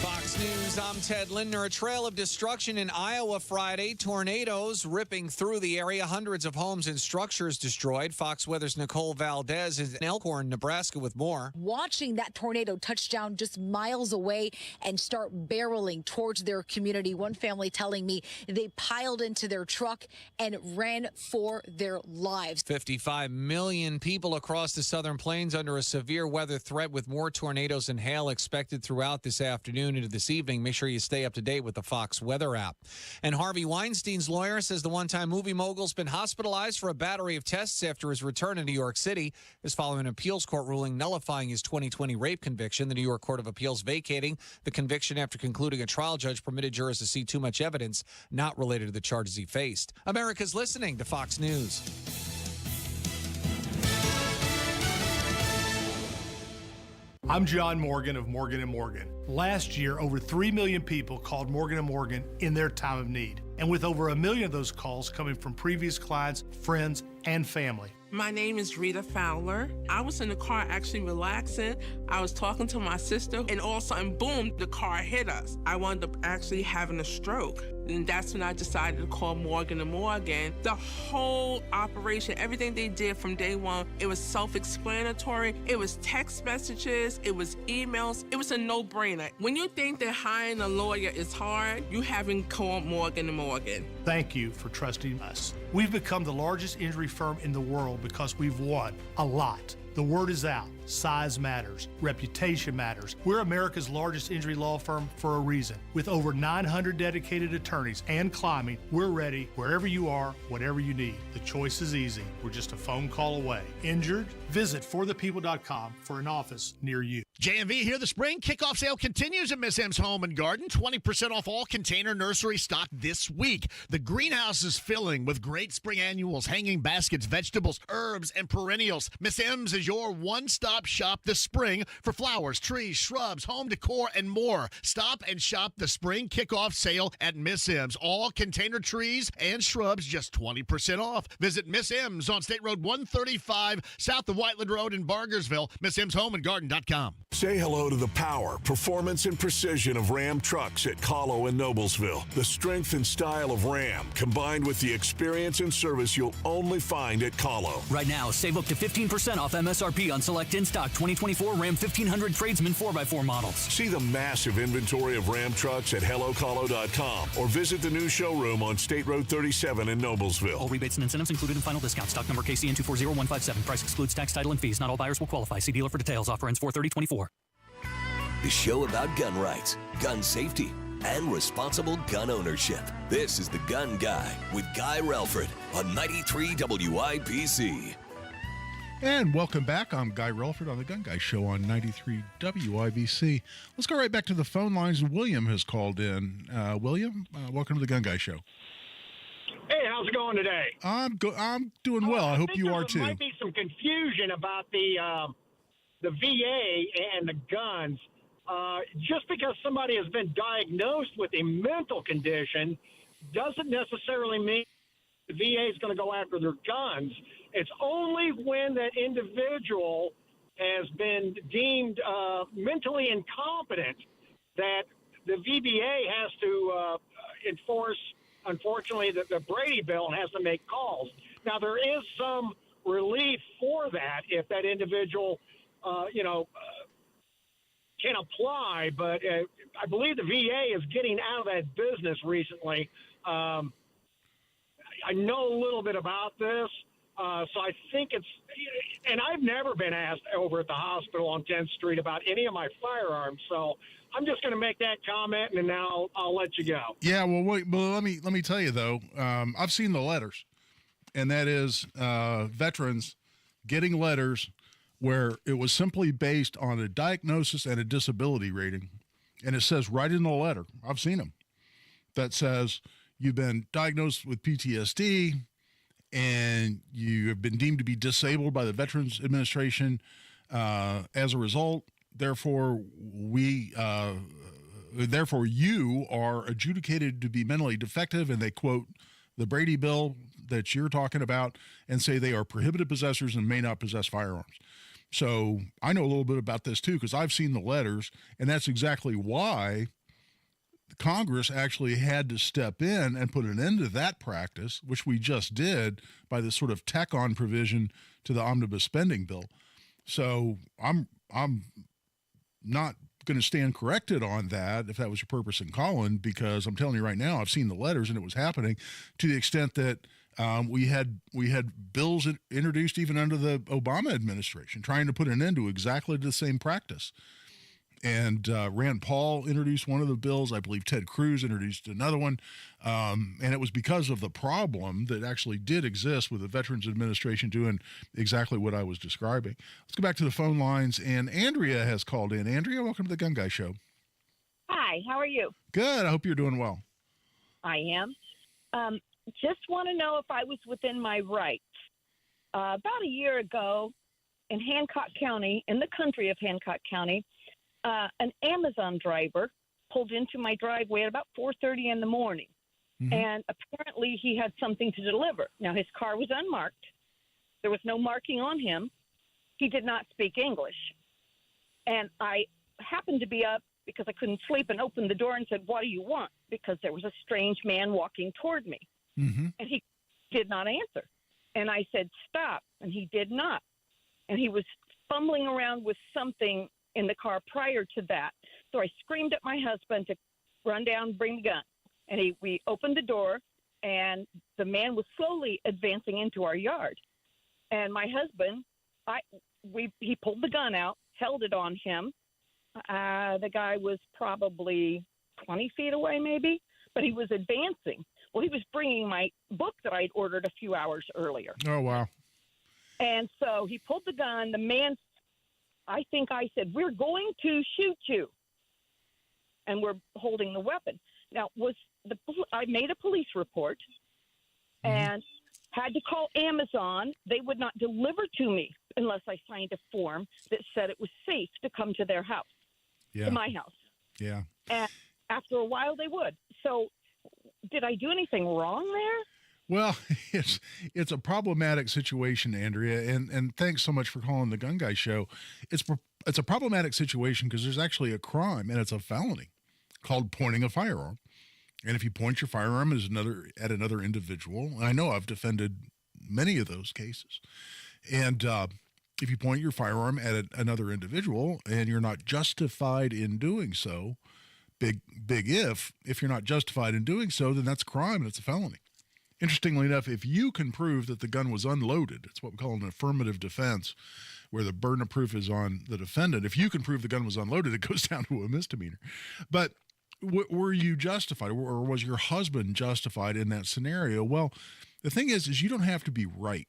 Fox News, I'm Ted Lindner. A trail of destruction in Iowa Friday. Tornadoes ripping through the area. Hundreds of homes and structures destroyed. Fox Weather's Nicole Valdez is in Elkhorn, Nebraska with more. Watching that tornado touch down just miles away and start barreling towards their community. One family telling me they piled into their truck and ran for their lives. 55 million people across the southern plains under a severe weather threat, with more tornadoes and hail expected throughout this afternoon into this evening. Make sure you stay up to date with the Fox Weather app. And Harvey Weinstein's lawyer says the one-time movie mogul's been hospitalized for a battery of tests after his return to New York City. This following an appeals court ruling nullifying his 2020 rape conviction. The New York Court of Appeals vacating the conviction after concluding a trial judge permitted jurors to see too much evidence not related to the charges he faced. America's listening to Fox News. I'm John Morgan of Morgan & Morgan. Last year, over 3 million people called Morgan & Morgan in their time of need. And with over 1 million of those calls coming from previous clients, friends, and family. My name is Rita Fowler. I was in the car actually relaxing. I was talking to my sister, and all of a sudden, boom, the car hit us. I wound up actually having a stroke. And that's when I decided to call Morgan & Morgan. The whole operation, everything they did from day one, it was self-explanatory. It was text messages. It was emails. It was a no-brainer. When you think that hiring a lawyer is hard, you haven't called Morgan & Morgan. Thank you for trusting us. We've become the largest injury firm in the world because we've won a lot. The word is out. Size matters. Reputation matters. We're America's largest injury law firm for a reason. With over 900 dedicated attorneys and climbing, we're ready wherever you are, whatever you need. The choice is easy. We're just a phone call away. Injured? Visit forthepeople.com for an office near you. JMV here. The spring kickoff sale continues at Miss M's Home and Garden. 20% off all container nursery stock this week. The greenhouse is filling with great spring annuals, hanging baskets, vegetables, herbs, and perennials. Miss M's is your one-stop shop this spring for flowers, trees, shrubs, home decor, and more. Stop and shop the spring kickoff sale at Miss M's. All container trees and shrubs just 20% off. Visit Miss M's on State Road 135, south of Whiteland Road in Bargersville. MissM'sHomeandGarden.com. Say hello to the power, performance, and precision of Ram trucks at Kahlo and Noblesville. The strength and style of Ram, combined with the experience and service you'll only find at Kahlo. Right now, save up to 15% off MSRP on select in-stock 2024 Ram 1500 Tradesman 4x4 models. See the massive inventory of Ram trucks at HelloKahlo.com or visit the new showroom on State Road 37 in Noblesville. All rebates and incentives included in final discount. Stock number KCN 240157. Price excludes tax, title, and fees. Not all buyers will qualify. See dealer for details. Offer ends 4/30/24. The show about gun rights, gun safety, and responsible gun ownership. This is The Gun Guy with Guy Relford on 93 WIBC. And welcome back. I'm Guy Relford on The Gun Guy Show on 93 WIBC. Let's go right back to the phone lines. William has called in. William, welcome to The Gun Guy Show. Hey, how's it going today? I'm doing well. I hope you are too. There might be some confusion about the VA and the guns. Just because somebody has been diagnosed with a mental condition doesn't necessarily mean the VA is going to go after their guns. It's only when that individual has been deemed mentally incompetent that the VBA has to enforce unfortunately, the Brady bill and has to make calls. Now, there is some relief for that if that individual, can apply, but I believe the VA is getting out of that business recently. I know a little bit about this, so I think it's, and I've never been asked over at the hospital on 10th Street about any of my firearms, so I'm just going to make that comment, and now I'll let you go. Yeah, well, let me tell you, though, I've seen the letters, and that is veterans getting letters where it was simply based on a diagnosis and a disability rating. And it says right in the letter, I've seen them, that says you've been diagnosed with PTSD and you have been deemed to be disabled by the Veterans Administration as a result. Therefore, you are adjudicated to be mentally defective, and they quote the Brady bill that you're talking about and say they are prohibited possessors and may not possess firearms. So I know a little bit about this, too, because I've seen the letters, and that's exactly why Congress actually had to step in and put an end to that practice, which we just did by this sort of tack-on provision to the omnibus spending bill. So I'm not going to stand corrected on that, if that was your purpose in calling, because I'm telling you right now, I've seen the letters, and it was happening to the extent that we had bills introduced even under the Obama administration trying to put an end to exactly the same practice. And Rand Paul introduced one of the bills. I believe Ted Cruz introduced another one. And it was because of the problem that actually did exist with the Veterans Administration doing exactly what I was describing. Let's go back to the phone lines. And Andrea has called in. Andrea, welcome to the Gun Guy Show. Hi, how are you? Good. I hope you're doing well. I am. Just want to know if I was within my rights. About a year ago in Hancock County, in the country of Hancock County, an Amazon driver pulled into my driveway at about 4:30 in the morning. Mm-hmm. And apparently he had something to deliver. Now, his car was unmarked. There was no marking on him. He did not speak English. And I happened to be up because I couldn't sleep and opened the door and said, "What do you want?" Because there was a strange man walking toward me. Mm-hmm. And he did not answer. And I said, "Stop." And he did not. And he was fumbling around with something in the car prior to that. So I screamed at my husband to run down, bring the gun. And we opened the door, and the man was slowly advancing into our yard. And my husband, he pulled the gun out, held it on him. The guy was probably 20 feet away maybe, but he was advancing. Well, he was bringing my book that I'd ordered a few hours earlier. Oh, wow. And so he pulled the gun. The man, I think I said, "We're going to shoot you." And we're holding the weapon. Now, I made a police report and had to call Amazon. They would not deliver to me unless I signed a form that said it was safe to come to their house, to my house. Yeah. And after a while, they would. So did I do anything wrong there? Well, it's a problematic situation, Andrea, and thanks so much for calling the Gun Guy Show. It's a problematic situation because there's actually a crime, and it's a felony called pointing a firearm. And if you point your firearm at another individual, and I know I've defended many of those cases, and if you point your firearm at another individual and you're not justified in doing so, big if you're not justified in doing so, then that's a crime and it's a felony. Interestingly enough, if you can prove that the gun was unloaded, it's what we call an affirmative defense, where the burden of proof is on the defendant. If you can prove the gun was unloaded, it goes down to a misdemeanor. But were you justified, or was your husband justified in that scenario? Well, the thing is you don't have to be right.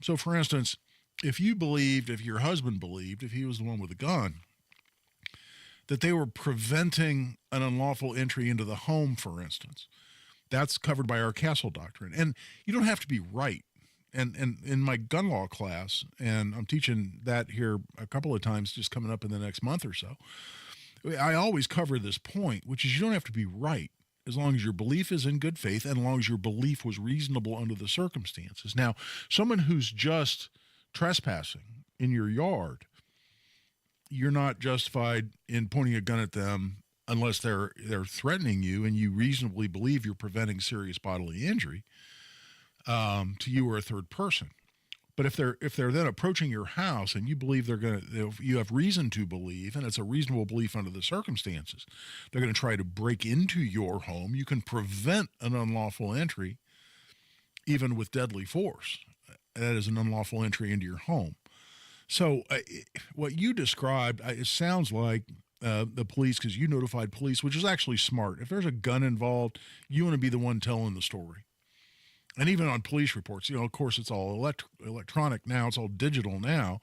So, for instance, if your husband believed, if he was the one with the gun, that they were preventing an unlawful entry into the home, for instance, that's covered by our Castle Doctrine. And you don't have to be right. And in my gun law class, and I'm teaching that here a couple of times just coming up in the next month or so, I always cover this point, which is you don't have to be right as long as your belief is in good faith and as long as your belief was reasonable under the circumstances. Now, someone who's just trespassing in your yard, you're not justified in pointing a gun at them unless they're threatening you and you reasonably believe you're preventing serious bodily injury to you or a third person. But if they're then approaching your house and you believe you have reason to believe, and it's a reasonable belief under the circumstances, they're going to try to break into your home, you can prevent an unlawful entry even with deadly force. That is an unlawful entry into your home. So what you described, it sounds like the police, because you notified police, which is actually smart. If there's a gun involved, you want to be the one telling the story. And even on police reports, of course, it's all electronic now. It's all digital now.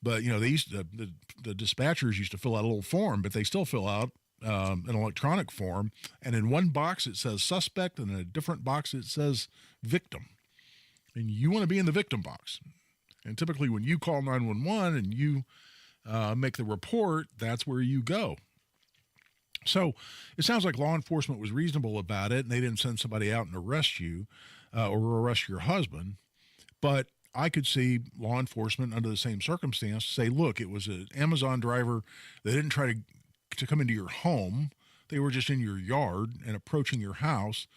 But, they the dispatchers used to fill out a little form, but they still fill out an electronic form. And in one box, it says suspect, and in a different box, it says victim. And you want to be in the victim box. And typically when you call 911 and you make the report, that's where you go. So it sounds like law enforcement was reasonable about it, and they didn't send somebody out and arrest you or arrest your husband. But I could see law enforcement under the same circumstance say, look, it was an Amazon driver. They didn't try to come into your home. They were just in your yard and approaching your house.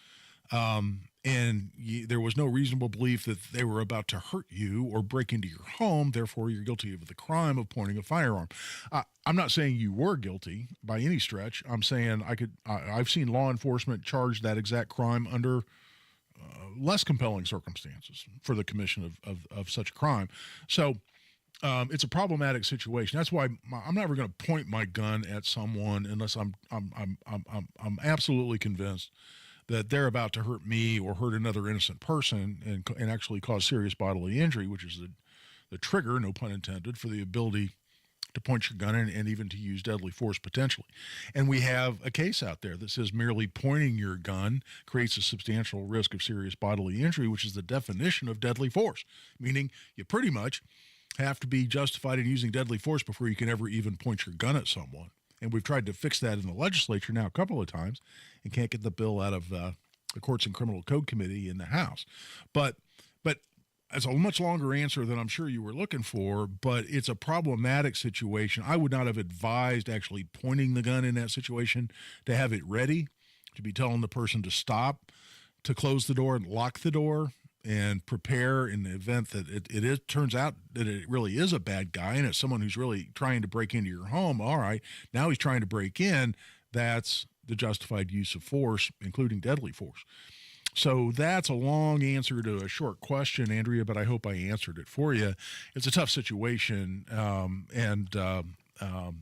And there was no reasonable belief that they were about to hurt you or break into your home. Therefore, you're guilty of the crime of pointing a firearm. I'm not saying you were guilty by any stretch. I'm saying I've seen law enforcement charge that exact crime under less compelling circumstances for the commission of such a crime. So it's a problematic situation. That's why I'm never going to point my gun at someone unless I'm absolutely convinced that they're about to hurt me or hurt another innocent person and actually cause serious bodily injury, which is the trigger, no pun intended, for the ability to point your gun and even to use deadly force potentially. And we have a case out there that says merely pointing your gun creates a substantial risk of serious bodily injury, which is the definition of deadly force, meaning you pretty much have to be justified in using deadly force before you can ever even point your gun at someone. And we've tried to fix that in the legislature now a couple of times and can't get the bill out of the Courts and Criminal Code Committee in the House. But it's a much longer answer than I'm sure you were looking for, but it's a problematic situation. I would not have advised actually pointing the gun in that situation, to have it ready, to be telling the person to stop, to close the door and lock the door, and prepare in the event that it turns out that it really is a bad guy and it's someone who's really trying to break into your home. All right, now he's trying to break in. That's the justified use of force, including deadly force. So that's a long answer to a short question, Andrea, but I hope I answered it for you. It's a tough situation, and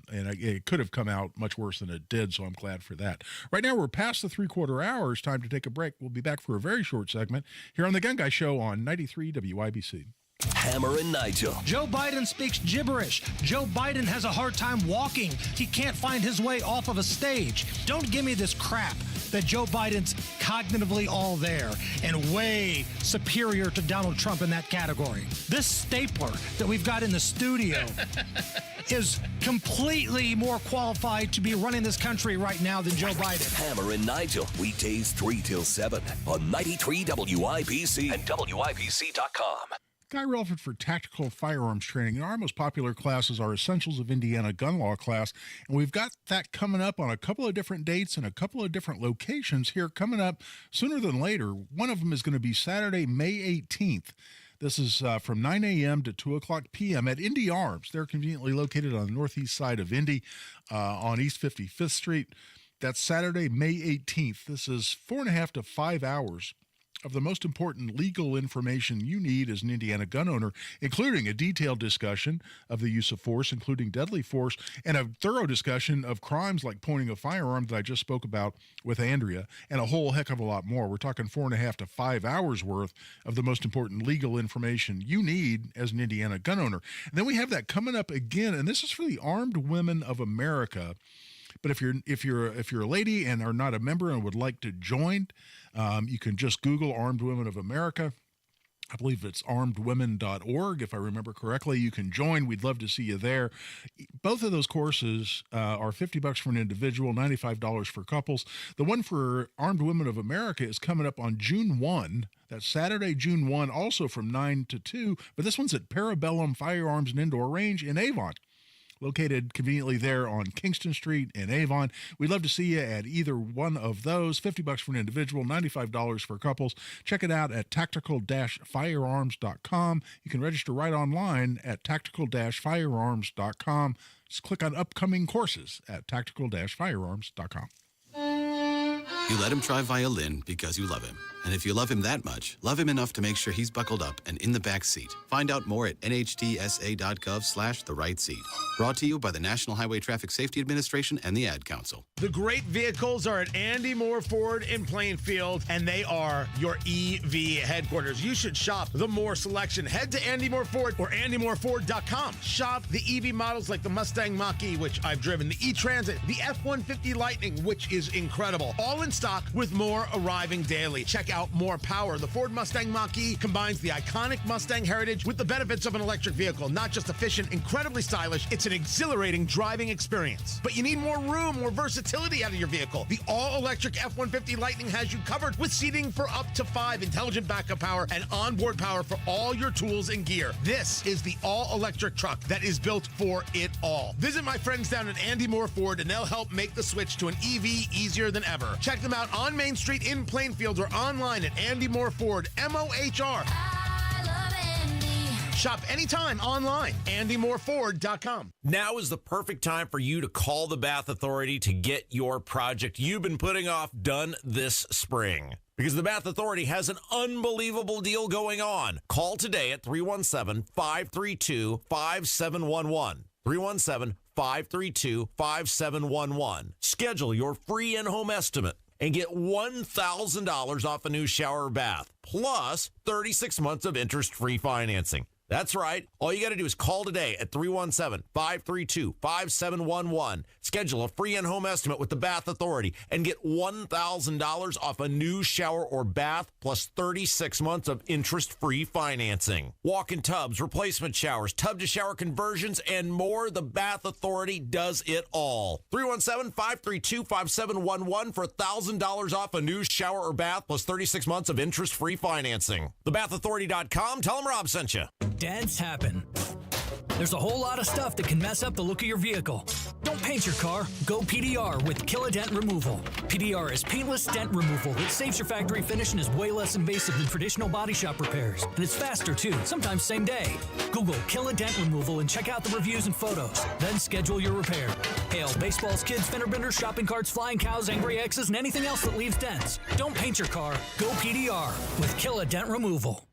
it could have come out much worse than it did, so I'm glad for that. Right now, we're past the 3/4 hour. It's time to take a break. We'll be back for a very short segment here on The Gun Guy Show on 93 WIBC. Hammer and Nigel. Joe Biden speaks gibberish. Joe Biden has a hard time walking. He can't find his way off of a stage. Don't give me this crap that Joe Biden's cognitively all there and way superior to Donald Trump in that category. This stapler that we've got in the studio is completely more qualified to be running this country right now than Joe Biden. Hammer and Nigel, weekdays 3 till 7 on 93 WIBC and WIBC.com. Guy Relford for Tactical Firearms Training. And our most popular classes are Essentials of Indiana Gun Law class, and we've got that coming up on a couple of different dates and a couple of different locations here coming up sooner than later. One of them is going to be Saturday, May 18th. This is from 9 a.m. to 2 o'clock p.m. at Indy Arms. They're conveniently located on the northeast side of Indy on East 55th Street. That's Saturday, May 18th. This is 4.5 to 5 hours of the most important legal information you need as an Indiana gun owner, including a detailed discussion of the use of force, including deadly force, and a thorough discussion of crimes like pointing a firearm that I just spoke about with Andrea, and a whole heck of a lot more. We're talking 4.5 to 5 hours worth of the most important legal information you need as an Indiana gun owner. And then we have that coming up again, and this is for the Armed Women of America. But if you're a lady and are not a member and would like to join, you can just Google Armed Women of America. I believe it's armedwomen.org, if I remember correctly. You can join. We'd love to see you there. Both of those courses are $50 for an individual, $95 for couples. The one for Armed Women of America is coming up on June 1. That's Saturday, June 1, also from 9 to 2. But this one's at Parabellum Firearms and Indoor Range in Avon. located conveniently there on Kingston Street in Avon. We'd love to see you at either one of those. $50 for an individual, $95 for couples. Check it out at tactical-firearms.com. You can register right online at tactical-firearms.com. Just click on upcoming courses at tactical-firearms.com. You let him try violin because you love him. And if you love him that much, love him enough to make sure he's buckled up and in the back seat. Find out more at nhtsa.gov/the right seat. Brought to you by the National Highway Traffic Safety Administration and the Ad Council. The great vehicles are at Andy Moore Ford in Plainfield, and they are your EV headquarters. You should shop the Moore selection. Head to Andy Moore Ford or andymoreford.com. Shop the EV models like the Mustang Mach-E, which I've driven, the E-Transit, the F-150 Lightning, which is incredible. All in stock with more arriving daily. Check out More Power. The Ford Mustang Mach-E combines the iconic Mustang heritage with the benefits of an electric vehicle. Not just efficient, incredibly stylish, it's an exhilarating driving experience. But you need more room, more versatility out of your vehicle. The all-electric F-150 Lightning has you covered with seating for up to 5, intelligent backup power, and onboard power for all your tools and gear. This is the all-electric truck that is built for it all. Visit my friends down at Andy Moore Ford, and they'll help make the switch to an EV easier than ever. Check them out on Main Street in Plainfield or online at Andy Moore Ford, M-O-H-R. Shop anytime online, andymoreford.com. Now is the perfect time for you to call the Bath Authority to get your project you've been putting off done this spring. Because the Bath Authority has an unbelievable deal going on. Call today at 317-532-5711. 317-532-5711. Schedule your free in-home estimate and get $1,000 off a new shower or bath, plus 36 months of interest-free financing. That's right. All you got to do is call today at 317-532-5711. Schedule a free in-home estimate with the Bath Authority and get $1,000 off a new shower or bath plus 36 months of interest-free financing. Walk-in tubs, replacement showers, tub-to-shower conversions, and more. The Bath Authority does it all. 317-532-5711 for $1,000 off a new shower or bath plus 36 months of interest-free financing. TheBathAuthority.com. Tell them Rob sent you. Dents happen. There's a whole lot of stuff that can mess up the look of your vehicle. Don't paint your car. Go PDR with Kill a Dent Removal. PDR is paintless dent removal that saves your factory finish and is way less invasive than traditional body shop repairs. And it's faster too, sometimes same day. Google Kill a Dent Removal and check out the reviews and photos. Then schedule your repair. Hail baseballs, kids, fender benders, shopping carts, flying cows, angry X's, and anything else that leaves dents. Don't paint your car. Go PDR with Kill a Dent Removal.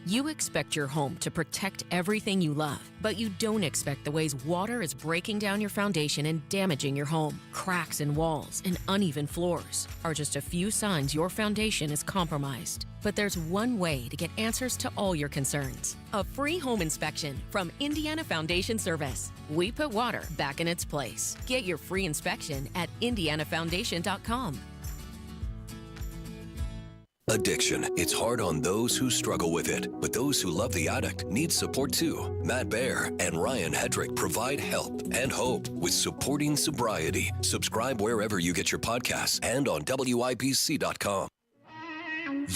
You expect your home to protect everything you love, but you don't expect the ways water is breaking down your foundation and damaging your home. Cracks in walls and uneven floors are just a few signs your foundation is compromised. But there's one way to get answers to all your concerns. A free home inspection from Indiana Foundation Service. We put water back in its place. Get your free inspection at indianafoundation.com. Addiction. It's hard on those who struggle with it, but those who love the addict need support too. Matt Baer and Ryan Hedrick provide help and hope with Supporting Sobriety. Subscribe wherever you get your podcasts and on WIBC.com.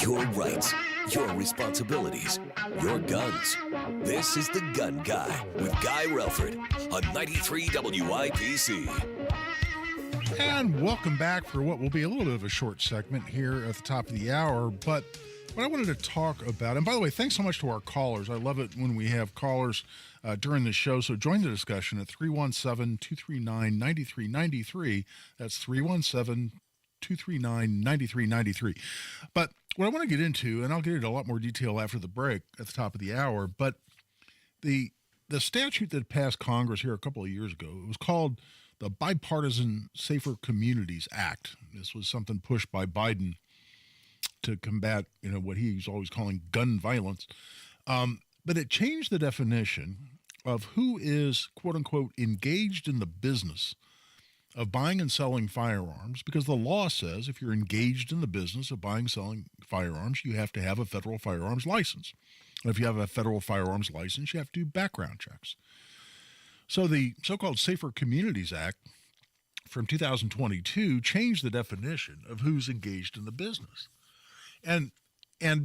Your rights, your responsibilities, your guns. This is The Gun Guy with Guy Relford on 93 WIBC. And welcome back for what will be a little bit of a short segment here at the top of the hour. But what I wanted to talk about, and by the way, thanks so much to our callers. I love it when we have callers during the show. So join the discussion at 317-239-9393. That's 317-239-9393. But what I want to get into, and I'll get into a lot more detail after the break at the top of the hour, but the statute that passed Congress here a couple of years ago, it was called the Bipartisan Safer Communities Act. This was something pushed by Biden to combat, what he's always calling gun violence. But it changed the definition of who is, quote unquote, engaged in the business of buying and selling firearms, because the law says if you're engaged in the business of buying and selling firearms, you have to have a federal firearms license. And if you have a federal firearms license, you have to do background checks. So the so-called Safer Communities Act from 2022 changed the definition of who's engaged in the business. And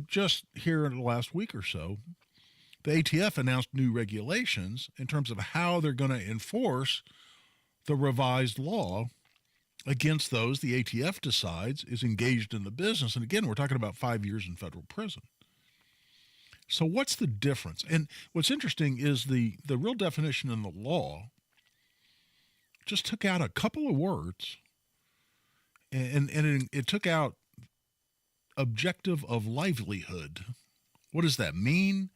just here in the last week or so, the ATF announced new regulations in terms of how they're going to enforce the revised law against those the ATF decides is engaged in the business. And again, we're talking about 5 years in federal prison. So what's the difference? And what's interesting is the real definition in the law just took out a couple of words, and it took out objective of livelihood. What does that mean?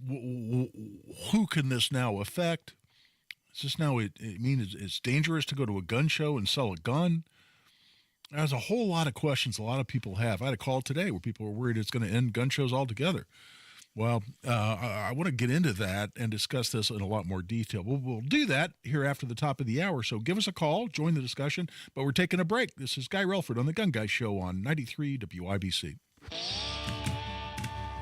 Who can this now affect? Is this now it means it's dangerous to go to a gun show and sell a gun? There's a whole lot of questions a lot of people have. I had a call today where people were worried it's going to end gun shows altogether. Well, I want to get into that and discuss this in a lot more detail. We'll do that here after the top of the hour. So give us a call, join the discussion. But we're taking a break. This is Guy Relford on the Gun Guy Show on 93 WIBC.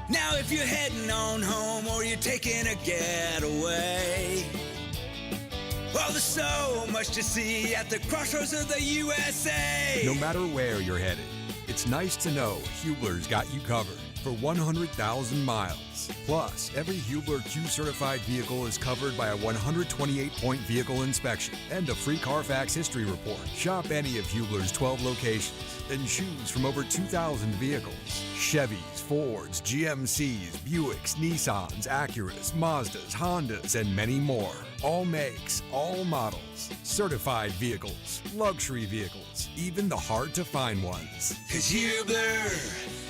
Now if you're heading on home or you're taking a getaway, well, there's so much to see at the crossroads of the USA. No matter where you're headed, it's nice to know Hubler's got you covered for 100,000 miles. Plus, every Hubler Q-certified vehicle is covered by a 128-point vehicle inspection and a free Carfax history report. Shop any of Hubler's 12 locations and choose from over 2,000 vehicles. Chevys, Fords, GMCs, Buicks, Nissans, Acuras, Mazdas, Hondas, and many more. All makes, all models, certified vehicles, luxury vehicles, even the hard-to-find ones. 'Cause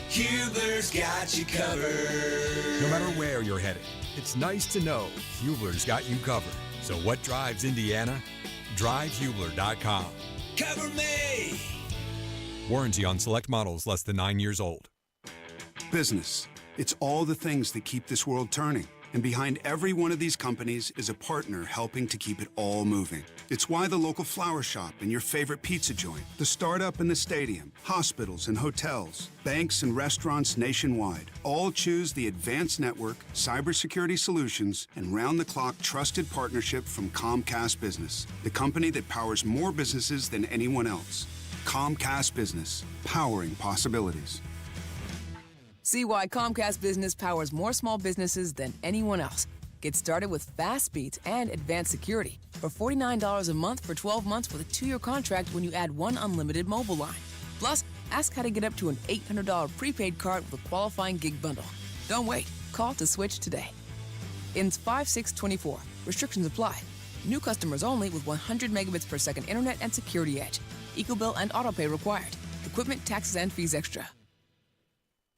Hubler's got you covered. No matter where you're headed, it's nice to know Hubler's got you covered. So what drives Indiana? DriveHubler.com. Cover me! Warranty on select models less than 9 years old. Business. It's all the things that keep this world turning. And behind every one of these companies is a partner helping to keep it all moving. It's why the local flower shop and your favorite pizza joint, the startup and the stadium, hospitals and hotels, banks and restaurants nationwide all choose the advanced network, cybersecurity solutions, and round-the-clock trusted partnership from Comcast Business, the company that powers more businesses than anyone else. Comcast Business, powering possibilities. See why Comcast Business powers more small businesses than anyone else. Get started with fast speeds and advanced security for $49 a month for 12 months with a 2-year contract when you add one unlimited mobile line. Plus, ask how to get up to an $800 prepaid card with a qualifying gig bundle. Don't wait. Call to switch today. Ends 5/6/24. Restrictions apply. New customers only with 100 megabits per second internet and security edge. EcoBill and autopay required. Equipment, taxes, and fees extra.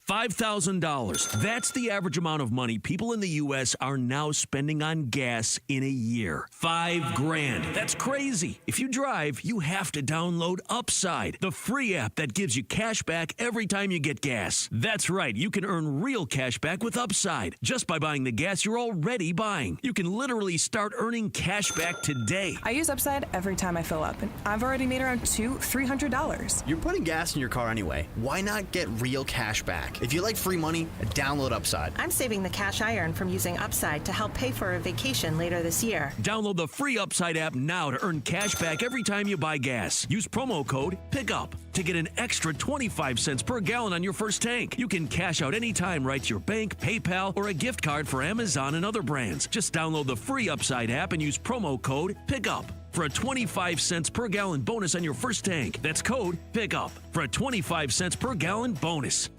$5,000. That's the average amount of money people in the U.S. are now spending on gas in a year. $5,000. That's crazy. If you drive, you have to download Upside, the free app that gives you cash back every time you get gas. That's right. You can earn real cash back with Upside just by buying the gas you're already buying. You can literally start earning cash back today. I use Upside every time I fill up, and I've already made around $300. You're putting gas in your car anyway. Why not get real cash back? If you like free money, download Upside. I'm saving the cash I earn from using Upside to help pay for a vacation later this year. Download the free Upside app now to earn cash back every time you buy gas. Use promo code PICKUP to get an extra 25 cents per gallon on your first tank. You can cash out anytime right to your bank, PayPal, or a gift card for Amazon and other brands. Just download the free Upside app and use promo code PICKUP for a 25 cents per gallon bonus on your first tank. That's code PICKUP for a 25 cents per gallon bonus.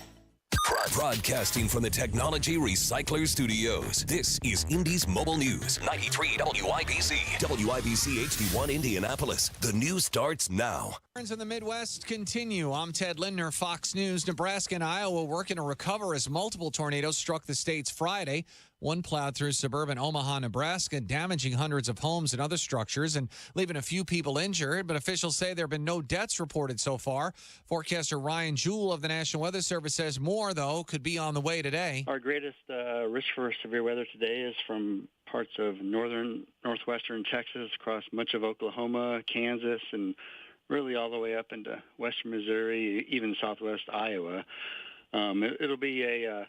Broadcasting from the Technology Recycler Studios, this is Indy's Mobile News, 93 WIBC, WIBC HD1 Indianapolis. The news starts now. In the Midwest continue. I'm Ted Lindner, Fox News. Nebraska and Iowa working to recover as multiple tornadoes struck the states Friday. One plowed through suburban Omaha, Nebraska, damaging hundreds of homes and other structures and leaving a few people injured. But officials say there have been no deaths reported so far. Forecaster Ryan Jewell of the National Weather Service says more, though, could be on the way today. Our greatest risk for severe weather today is from parts of northwestern Texas, across much of Oklahoma, Kansas, and really all the way up into western Missouri, even southwest Iowa. It'll be a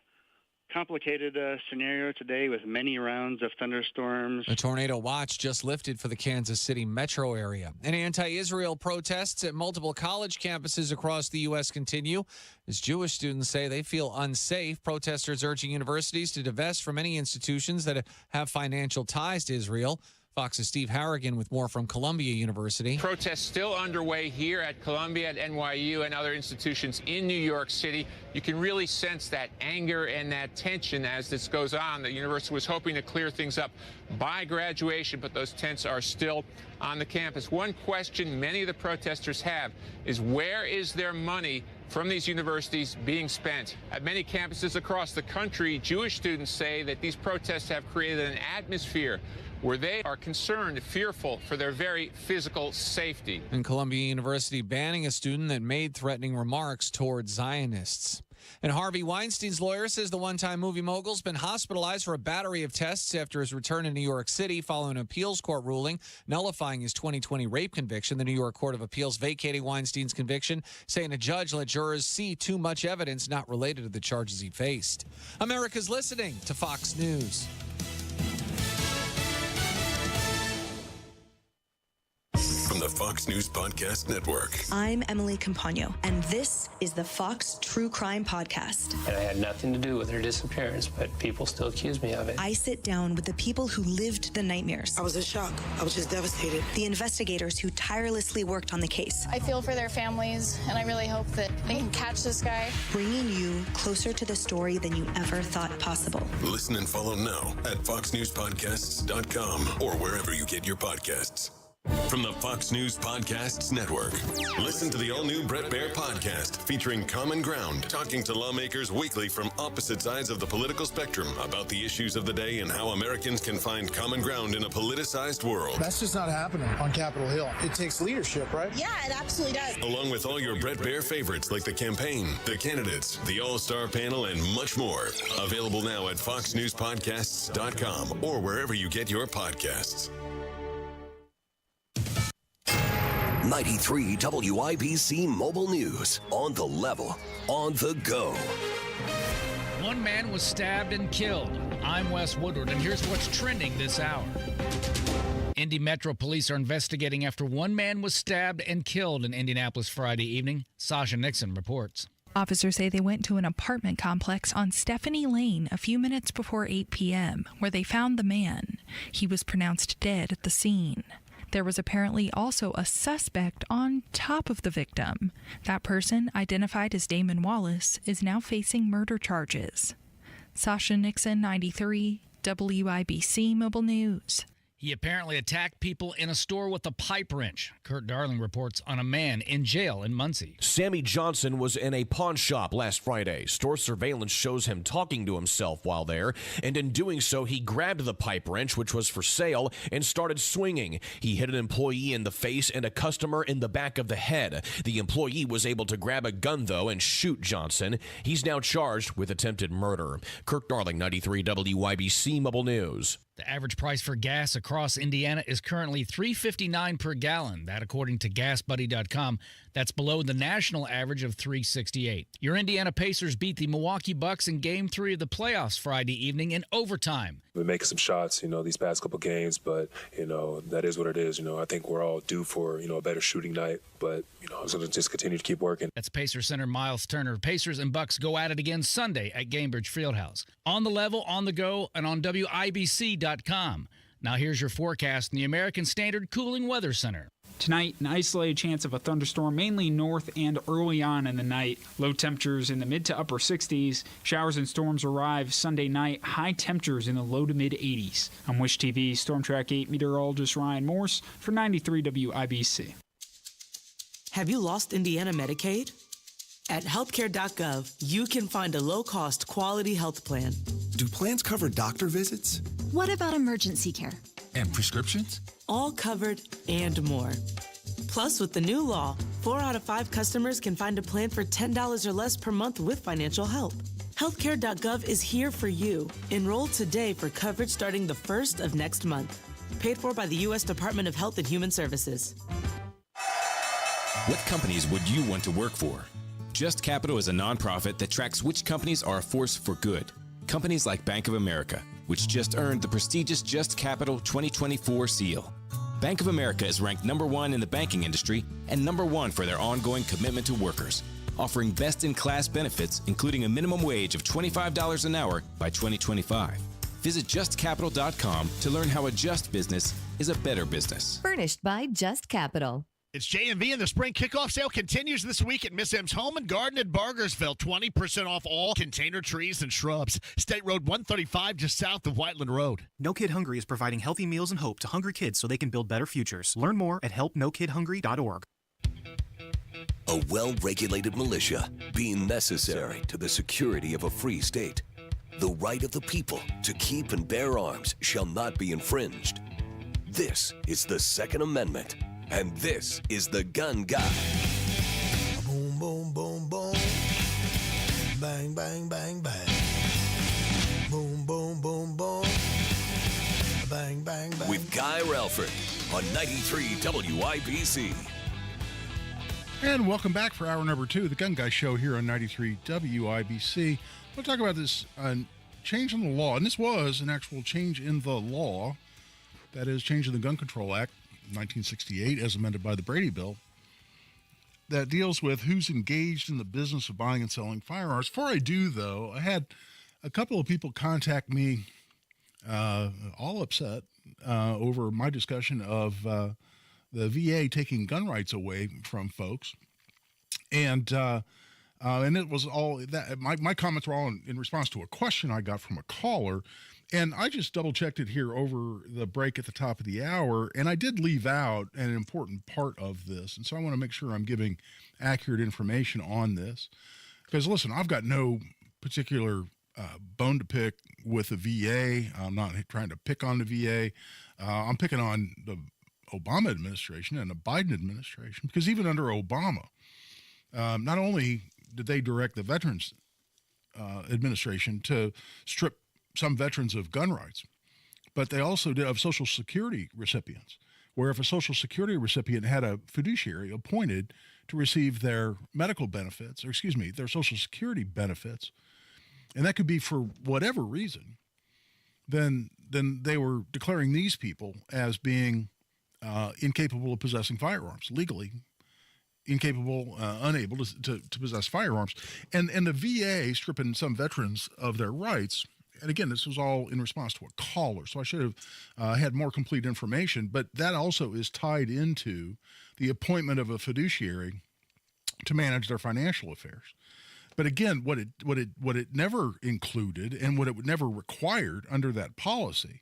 complicated scenario today with many rounds of thunderstorms. A tornado watch just lifted for the Kansas City metro area. And anti-Israel protests at multiple college campuses across the U.S. continue as Jewish students say they feel unsafe. Protesters urging universities to divest from any institutions that have financial ties to Israel. Fox's Steve Harrigan with more from Columbia University. Protests still underway here at Columbia, at NYU, and other institutions in New York City. You can really sense that anger and that tension as this goes on. The university was hoping to clear things up by graduation, but those tents are still on the campus. One question many of the protesters have is, where is their money from these universities being spent? At many campuses across the country, Jewish students say that these protests have created an atmosphere where they are concerned, fearful for their very physical safety. And Columbia University banning a student that made threatening remarks toward Zionists. And Harvey Weinstein's lawyer says the one-time movie mogul's been hospitalized for a battery of tests after his return to New York City following an appeals court ruling nullifying his 2020 rape conviction. The New York Court of Appeals vacating Weinstein's conviction, saying a judge let jurors see too much evidence not related to the charges he faced. America's listening to Fox News. From the Fox News Podcast Network. I'm Emily Campagno, and this is the Fox True Crime Podcast. And I had nothing to do with her disappearance, but people still accuse me of it. I sit down with the people who lived the nightmares. I was in shock. I was just devastated. The investigators who tirelessly worked on the case. I feel for their families, and I really hope that they can catch this guy. Bringing you closer to the story than you ever thought possible. Listen and follow now at foxnewspodcasts.com or wherever you get your podcasts. From the Fox News Podcasts Network. Listen to the all-new Brett Baier podcast featuring Common Ground, talking to lawmakers weekly from opposite sides of the political spectrum about the issues of the day and how Americans can find common ground in a politicized world. That's just not happening on Capitol Hill. It takes leadership, right? Yeah, it absolutely does. Along with all your Brett Baier favorites like the campaign, the candidates, the all-star panel, and much more. Available now at foxnewspodcasts.com or wherever you get your podcasts. 93 WIBC Mobile News. On the level, on the go. One man was stabbed and killed. I'm Wes Woodward, and here's what's trending this hour. Indy Metro Police are investigating after one man was stabbed and killed in Indianapolis Friday evening. Sasha Nixon reports. Officers say they went to an apartment complex on Stephanie Lane a few minutes before 8 p.m., where they found the man. He was pronounced dead at the scene. There was apparently also a suspect on top of the victim. That person, identified as Damon Wallace, is now facing murder charges. Sasha Nixon, 93, WIBC Mobile News. He apparently attacked people in a store with a pipe wrench. Kurt Darling reports on a man in jail in Muncie. Sammy Johnson was in a pawn shop last Friday. Store surveillance shows him talking to himself while there, and in doing so, he grabbed the pipe wrench, which was for sale, and started swinging. He hit an employee in the face and a customer in the back of the head. The employee was able to grab a gun, though, and shoot Johnson. He's now charged with attempted murder. Kirk Darling, 93 WIBC Mobile News. The average price for gas across Indiana is currently $3.59 per gallon. That, according to GasBuddy.com, that's below the national average of $3.68. Your Indiana Pacers beat the Milwaukee Bucks in Game 3 of the playoffs Friday evening in overtime. We're making some shots, these past couple games, but, that is what it is. I think we're all due for, a better shooting night, but, I'm going to just continue to keep working. That's Pacer center Miles Turner. Pacers and Bucks go at it again Sunday at Gamebridge Fieldhouse. On the level, on the go, and on WIBC.com. Now here's your forecast in the American Standard Cooling Weather Center. Tonight, an isolated chance of a thunderstorm, mainly north and early on in the night. Low temperatures in the mid to upper 60s. Showers and storms arrive Sunday night. High temperatures in the low to mid 80s. I'm Wish TV Storm Track 8 meteorologist Ryan Morse for 93 WIBC. Have you lost Indiana Medicaid? At healthcare.gov, you can find a low-cost, quality health plan. Do plans cover doctor visits? What about emergency care? And prescriptions? All covered and more. Plus, with the new law, 4 out of 5 customers can find a plan for $10 or less per month with financial help. Healthcare.gov is here for you. Enroll today for coverage starting the 1st of next month. Paid for by the U.S. Department of Health and Human Services. What companies would you want to work for? Just Capital is a nonprofit that tracks which companies are a force for good. Companies like Bank of America, which just earned the prestigious Just Capital 2024 seal. Bank of America is ranked #1 in the banking industry and #1 for their ongoing commitment to workers, offering best-in-class benefits, including a minimum wage of $25 an hour by 2025. Visit justcapital.com to learn how a just business is a better business. Furnished by Just Capital. It's JMV, and the spring kickoff sale continues this week at Miss M's Home and Garden at Bargersville. 20% off all container trees and shrubs. State Road 135, just south of Whiteland Road. No Kid Hungry is providing healthy meals and hope to hungry kids so they can build better futures. Learn more at helpnokidhungry.org. A well-regulated militia being necessary to the security of a free state. The right of the people to keep and bear arms shall not be infringed. This is the Second Amendment. And this is the Gun Guy. Boom, boom, boom, boom. Bang, bang, bang, bang. Boom, boom, boom, boom. Bang, bang, bang. With Guy Relford on 93 WIBC. And welcome back for hour number 2 of the Gun Guy Show here on 93 WIBC. We'll talk about this change in the law. And this was an actual change in the law. That is, change in the Gun Control Act. 1968, as amended by the Brady Bill, that deals with who's engaged in the business of buying and selling firearms. Before I do, though, I had a couple of people contact me, all upset over my discussion of the VA taking gun rights away from folks, and it was all that. My comments were all in response to a question I got from a caller. And I just double-checked it here over the break at the top of the hour, and I did leave out an important part of this. And so I want to make sure I'm giving accurate information on this. Because, listen, I've got no particular bone to pick with the VA. I'm not trying to pick on the VA. I'm picking on the Obama administration and the Biden administration. Because even under Obama, not only did they direct the Veterans Administration to strip some veterans of gun rights, but they also did of Social Security recipients, where if a Social Security recipient had a fiduciary appointed to receive their medical benefits, or their Social Security benefits, and that could be for whatever reason, then they were declaring these people as being incapable of possessing firearms, legally incapable, unable to possess firearms. And the VA stripping some veterans of their rights. And again, this was all in response to a caller, so I should have had more complete information. But that also is tied into the appointment of a fiduciary to manage their financial affairs. But again, what it never included and what it would never required under that policy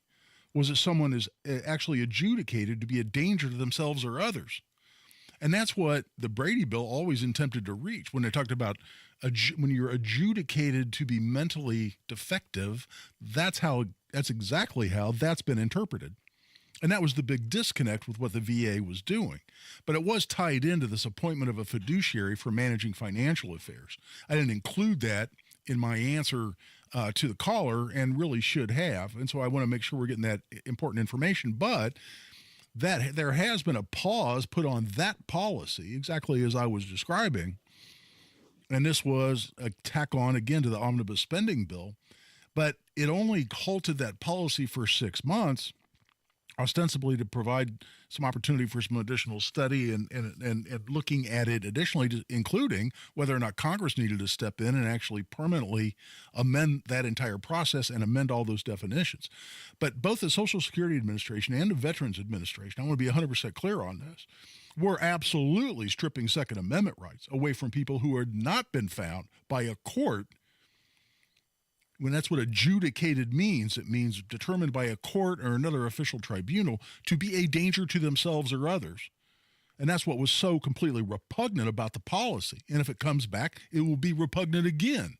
was that someone is actually adjudicated to be a danger to themselves or others. And that's what the Brady Bill always attempted to reach when they talked about when you're adjudicated to be mentally defective. That's exactly how that's been interpreted. And that was the big disconnect with what the VA was doing. But it was tied into this appointment of a fiduciary for managing financial affairs. I didn't include that in my answer to the caller, and really should have. And so I want to make sure we're getting that important information. But that there has been a pause put on that policy, exactly as I was describing. And this was a tack on again to the omnibus spending bill. But it only halted that policy for 6 months, ostensibly to provide some opportunity for some additional study and looking at it additionally, including whether or not Congress needed to step in and actually permanently amend that entire process and amend all those definitions. But both the Social Security Administration and the Veterans Administration, I want to be 100% clear on this, were absolutely stripping Second Amendment rights away from people who had not been found by a court. When that's what adjudicated means, it means determined by a court or another official tribunal to be a danger to themselves or others. And that's what was so completely repugnant about the policy. And if it comes back, it will be repugnant again.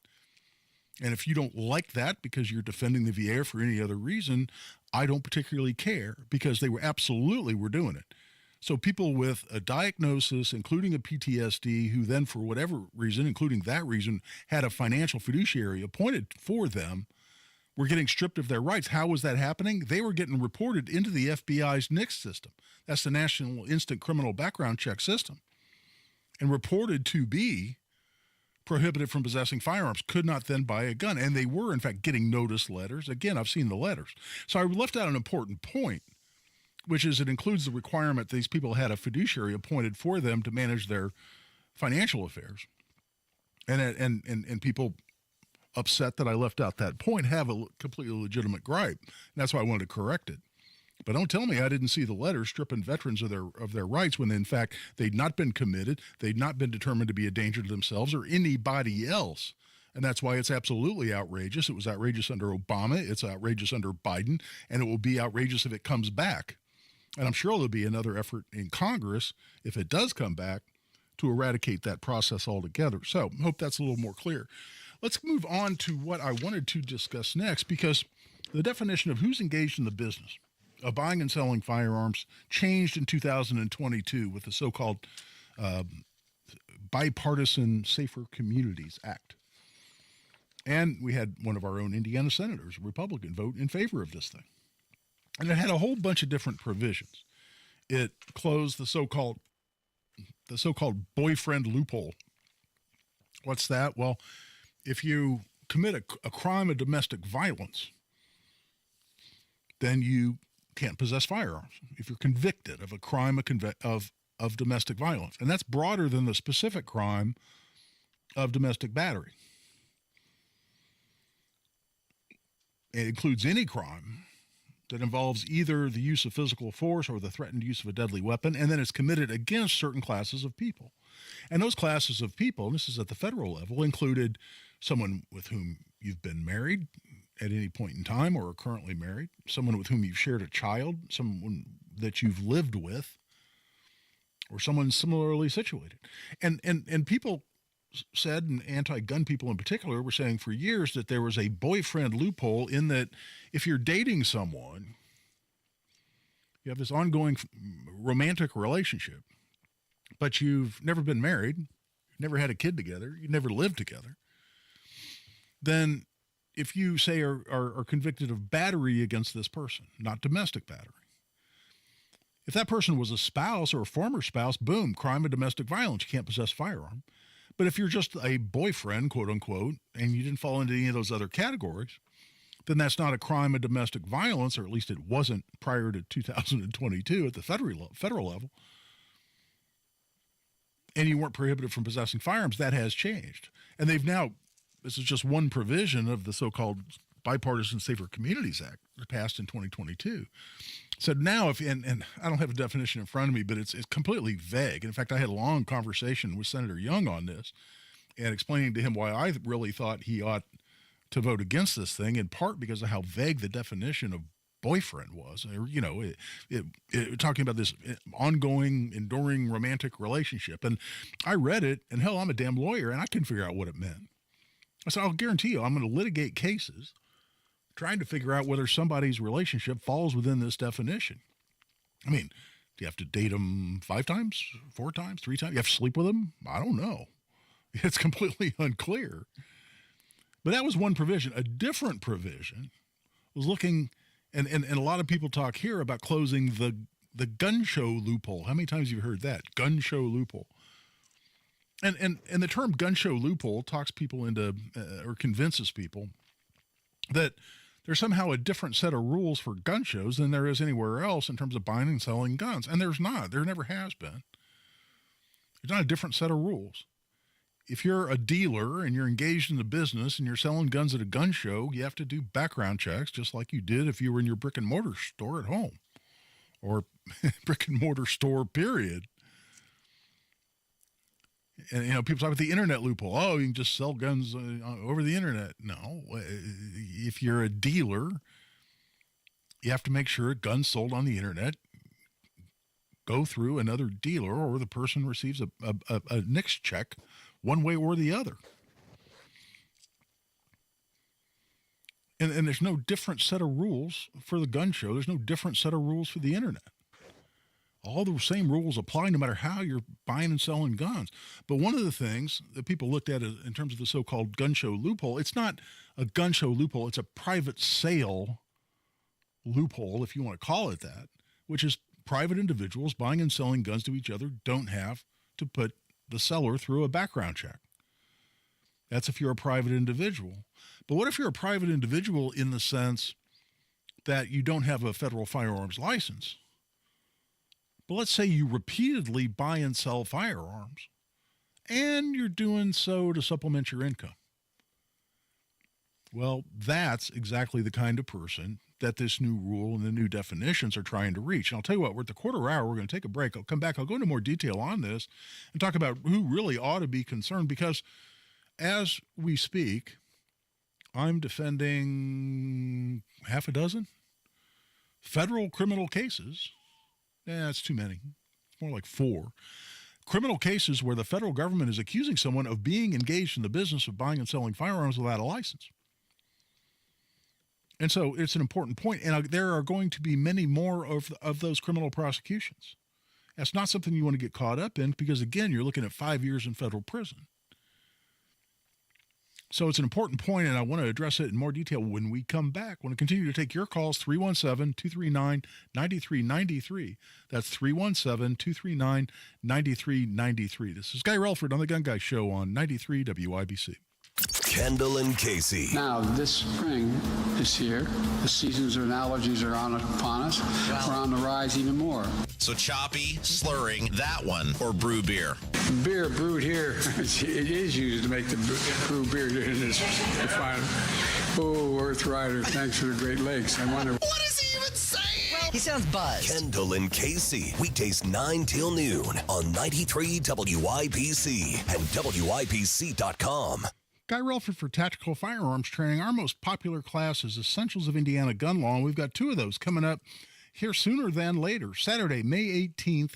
And if you don't like that because you're defending the VA or for any other reason, I don't particularly care, because they were doing it. So people with a diagnosis, including a PTSD, who then for whatever reason, including that reason, had a financial fiduciary appointed for them, were getting stripped of their rights. How was that happening? They were getting reported into the FBI's NICS system. That's the National Instant Criminal Background Check System. And reported to be prohibited from possessing firearms could not then buy a gun. And they were, in fact, getting notice letters. Again, I've seen the letters. So I left out an important point, which is it includes the requirement these people had a fiduciary appointed for them to manage their financial affairs. And people upset that I left out that point have a completely legitimate gripe. And that's why I wanted to correct it. But don't tell me I didn't see the letter stripping veterans of their rights when, in fact, they'd not been committed, they'd not been determined to be a danger to themselves or anybody else. And that's why it's absolutely outrageous. It was outrageous under Obama, it's outrageous under Biden, and it will be outrageous if it comes back. And I'm sure there'll be another effort in Congress, if it does come back, to eradicate that process altogether. So I hope that's a little more clear. Let's move on to what I wanted to discuss next, because the definition of who's engaged in the business of buying and selling firearms changed in 2022 with the so-called Bipartisan Safer Communities Act. And we had one of our own Indiana senators, a Republican, vote in favor of this thing. And it had a whole bunch of different provisions. It closed the so-called boyfriend loophole. What's that? Well, if you commit a crime of domestic violence, then you can't possess firearms if you're convicted of a crime of domestic violence. And that's broader than the specific crime of domestic battery. It includes any crime that involves either the use of physical force or the threatened use of a deadly weapon, and then it's committed against certain classes of people. And those classes of people, and this is at the federal level, included someone with whom you've been married at any point in time or are currently married, someone with whom you've shared a child, someone that you've lived with, or someone similarly situated. And people said, and anti-gun people in particular were saying for years that there was a boyfriend loophole in that if you're dating someone, you have this ongoing romantic relationship, but you've never been married, never had a kid together, you never lived together, then if you say are convicted of battery against this person, not domestic battery, if that person was a spouse or a former spouse, boom, crime of domestic violence, you can't possess a firearm. But if you're just a boyfriend, quote unquote, and you didn't fall into any of those other categories, then that's not a crime of domestic violence, or at least it wasn't prior to 2022 at the federal level. And you weren't prohibited from possessing firearms. That has changed. And they've now, this is just one provision of the so-called Bipartisan Safer Communities Act that passed in 2022. So now, and I don't have a definition in front of me, but it's completely vague. In fact, I had a long conversation with Senator Young on this and explaining to him why I really thought he ought to vote against this thing, in part because of how vague the definition of boyfriend was. You know, it talking about this ongoing, enduring romantic relationship. And I read it, and hell, I'm a damn lawyer, and I couldn't figure out what it meant. I said, I'll guarantee you, I'm going to litigate cases trying to figure out whether somebody's relationship falls within this definition. I mean, do you have to date them 5 times, 4 times, 3 times? You have to sleep with them? I don't know. It's completely unclear. But that was one provision. A different provision was looking, and a lot of people talk here about closing the gun show loophole. How many times have you heard that? Gun show loophole. And the term gun show loophole talks people into, or convinces people that there's somehow a different set of rules for gun shows than there is anywhere else in terms of buying and selling guns. And there's not. There never has been. There's not a different set of rules. If you're a dealer and you're engaged in the business and you're selling guns at a gun show, you have to do background checks just like you did if you were in your brick and mortar store at home, or brick and mortar store, period. And, you know, people talk about the internet loophole. Oh, you can just sell guns over the internet. No. If you're a dealer, you have to make sure guns sold on the internet go through another dealer, or the person receives a NICS check one way or the other. And there's no different set of rules for the gun show. There's no different set of rules for the internet. All the same rules apply no matter how you're buying and selling guns. But one of the things that people looked at in terms of the so-called gun show loophole, it's not a gun show loophole, it's a private sale loophole, if you want to call it that, which is private individuals buying and selling guns to each other don't have to put the seller through a background check. That's if you're a private individual. But what if you're a private individual in the sense that you don't have a federal firearms license? But let's say you repeatedly buy and sell firearms, and you're doing so to supplement your income. Well, that's exactly the kind of person that this new rule and the new definitions are trying to reach. And I'll tell you what, we're at the quarter hour. We're going to take a break. I'll come back. I'll go into more detail on this and talk about who really ought to be concerned, because as we speak, I'm defending half a dozen federal criminal cases. That's too many. It's more like 4. Criminal cases where the federal government is accusing someone of being engaged in the business of buying and selling firearms without a license. And so it's an important point, and there are going to be many more of those criminal prosecutions. That's not something you want to get caught up in, because, again, you're looking at 5 years in federal prison. So it's an important point, and I want to address it in more detail when we come back. I want to continue to take your calls, 317-239-9393. That's 317-239-9393. This is Guy Relford on The Gun Guy Show on 93 WIBC. Kendall and Casey. Now, this spring is here. The seasons of allergies are upon us. Wow. We're on the rise even more. So choppy, slurring, that one, or brew beer? Beer brewed here, it is used to make the brew beer in this refinery. Oh, Earth Rider, thanks for the Great Lakes. I wonder... What is he even saying? Well, he sounds buzzed. Kendall and Casey, weekdays 9 till noon on 93 WIBC and WIBC.com. Guy Relford for Tactical Firearms Training. Our most popular class is Essentials of Indiana Gun Law, and we've got 2 of those coming up here sooner than later. Saturday, May 18th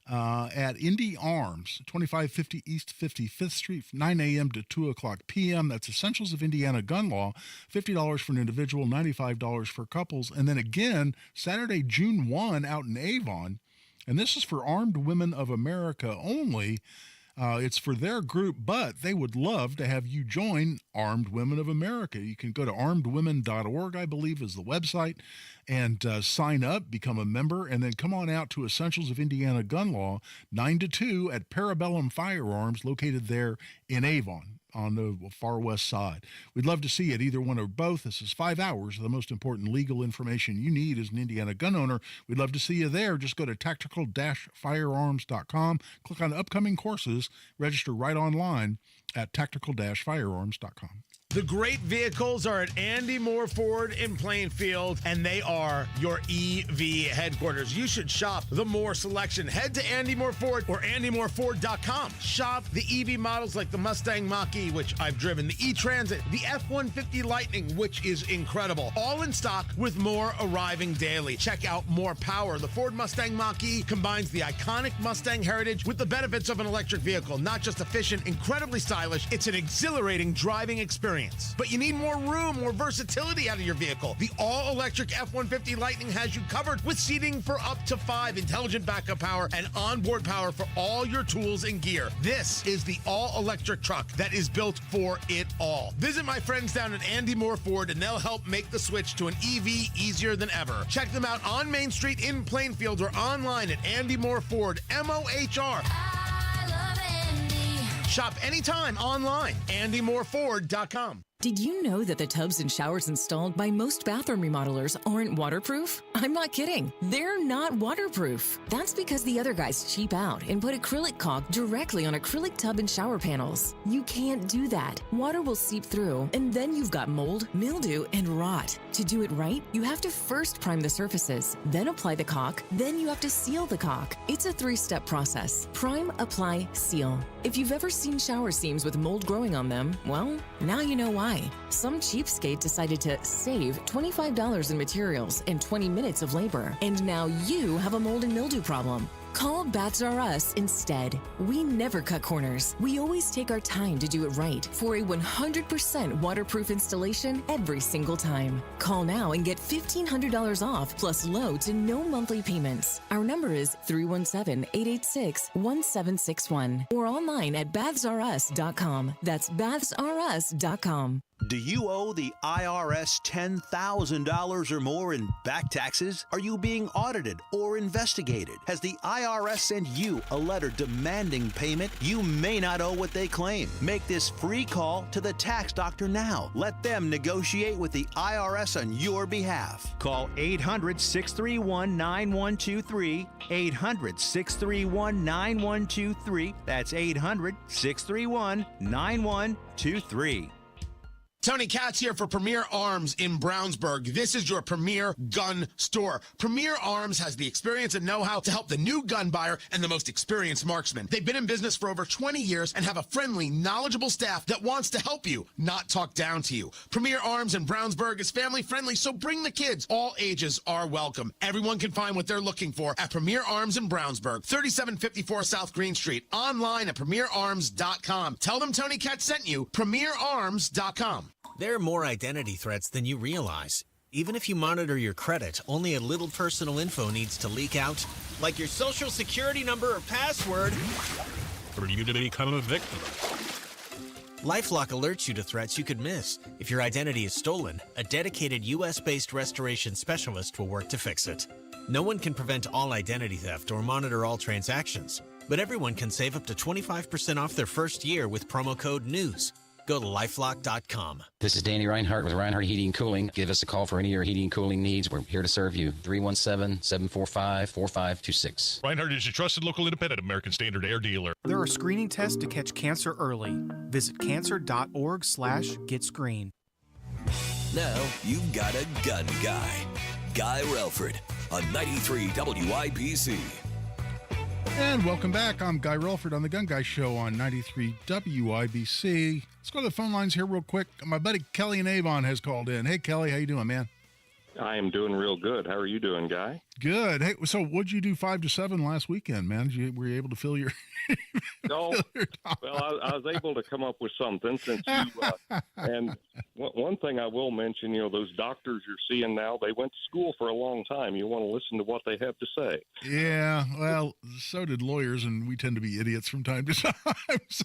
at Indy Arms, 2550 East 55th Street, from 9 a.m. to 2 o'clock p.m. That's Essentials of Indiana Gun Law, $50 for an individual, $95 for couples. And then again, Saturday, June 1 out in Avon, and this is for Armed Women of America only. It's for their group, but they would love to have you join Armed Women of America. You can go to armedwomen.org, I believe, is the website, and sign up, become a member, and then come on out to Essentials of Indiana Gun Law, 9 to 2 at Parabellum Firearms, located there in Avon on the far west side. We'd love to see you at either one or both. This is 5 hours of the most important legal information you need as an Indiana gun owner. We'd love to see you there. Just go to tactical-firearms.com, click on upcoming courses, register right online at tactical-firearms.com. The great vehicles are at Andy Moore Ford in Plainfield, and they are your EV headquarters. You should shop the Moore selection. Head to Andy Moore Ford or andymoreford.com. Shop the EV models like the Mustang Mach-E, which I've driven, the E-Transit, the F-150 Lightning, which is incredible. All in stock with more arriving daily. Check out More Power. The Ford Mustang Mach-E combines the iconic Mustang heritage with the benefits of an electric vehicle. Not just efficient, incredibly stylish, it's an exhilarating driving experience. But you need more room, more versatility out of your vehicle. The all-electric F-150 Lightning has you covered with seating for up to 5, intelligent backup power, and onboard power for all your tools and gear. This is the all-electric truck that is built for it all. Visit my friends down at Andy Moore Ford, and they'll help make the switch to an EV easier than ever. Check them out on Main Street in Plainfield or online at Andy Moore Ford, MOHR. Shop anytime online, andymoreford.com. Did you know that the tubs and showers installed by most bathroom remodelers aren't waterproof? I'm not kidding. They're not waterproof. That's because the other guys cheap out and put acrylic caulk directly on acrylic tub and shower panels. You can't do that. Water will seep through, and then you've got mold, mildew, and rot. To do it right, you have to first prime the surfaces, then apply the caulk, then you have to seal the caulk. It's a 3-step process. Prime, apply, seal. If you've ever seen shower seams with mold growing on them, well, now you know why. Some cheapskate decided to save $25 in materials and 20 minutes of labor, and now you have a mold and mildew problem. Call Bats R Us instead. We never cut corners. We always take our time to do it right for a 100% waterproof installation every single time. Call now and get $1,500 off plus low to no monthly payments. Our number is 317-886-1761 or online at bathsrus.com. That's bathsrus.com. Do you owe the IRS $10,000 or more in back taxes? Are you being audited or investigated? Has the IRS IRS send you a letter demanding payment, you may not owe what they claim. Make this free call to the tax doctor now. Let them negotiate with the IRS on your behalf. Call 800-631-9123. 800-631-9123. That's 800-631-9123. Tony Katz here for Premier Arms in Brownsburg. This is your premier gun store. Premier Arms has the experience and know-how to help the new gun buyer and the most experienced marksman. They've been in business for over 20 years and have a friendly, knowledgeable staff that wants to help you, not talk down to you. Premier Arms in Brownsburg is family-friendly, so bring the kids. All ages are welcome. Everyone can find what they're looking for at Premier Arms in Brownsburg, 3754 South Green Street. Online at premierarms.com. Tell them Tony Katz sent you, premierarms.com. There are more identity threats than you realize. Even if you monitor your credit, only a little personal info needs to leak out, like your social security number or password. For you to become a victim. LifeLock alerts you to threats you could miss. If your identity is stolen, a dedicated U.S.-based restoration specialist will work to fix it. No one can prevent all identity theft or monitor all transactions, but everyone can save up to 25% off their first year with promo code NEWS. Go to lifelock.com. This is Danny Reinhardt with Reinhardt Heating and Cooling. Give us a call for any of your heating and cooling needs. We're here to serve you. 317-745-4526. Reinhardt is your trusted local independent American Standard Air dealer. There are screening tests to catch cancer early. Visit cancer.org/getscreened. Now you've got a gun guy. Guy Relford on 93 WIBC. And welcome back. I'm Guy Relford on the Gun Guy Show on 93 WIBC. Let's go to the phone lines here real quick. My buddy Kelly in Avon has called in. Hey, Kelly, how you doing, man? I am doing real good. How are you doing, Guy? Good. Hey, so what'd you do 5 to 7 last weekend, man? Were you able to fill your... No. Well, I was able to come up with something since you... and one thing I will mention, those doctors you're seeing now, they went to school for a long time. You want to listen to what they have to say. Yeah, well, so did lawyers, and we tend to be idiots from time to time. So...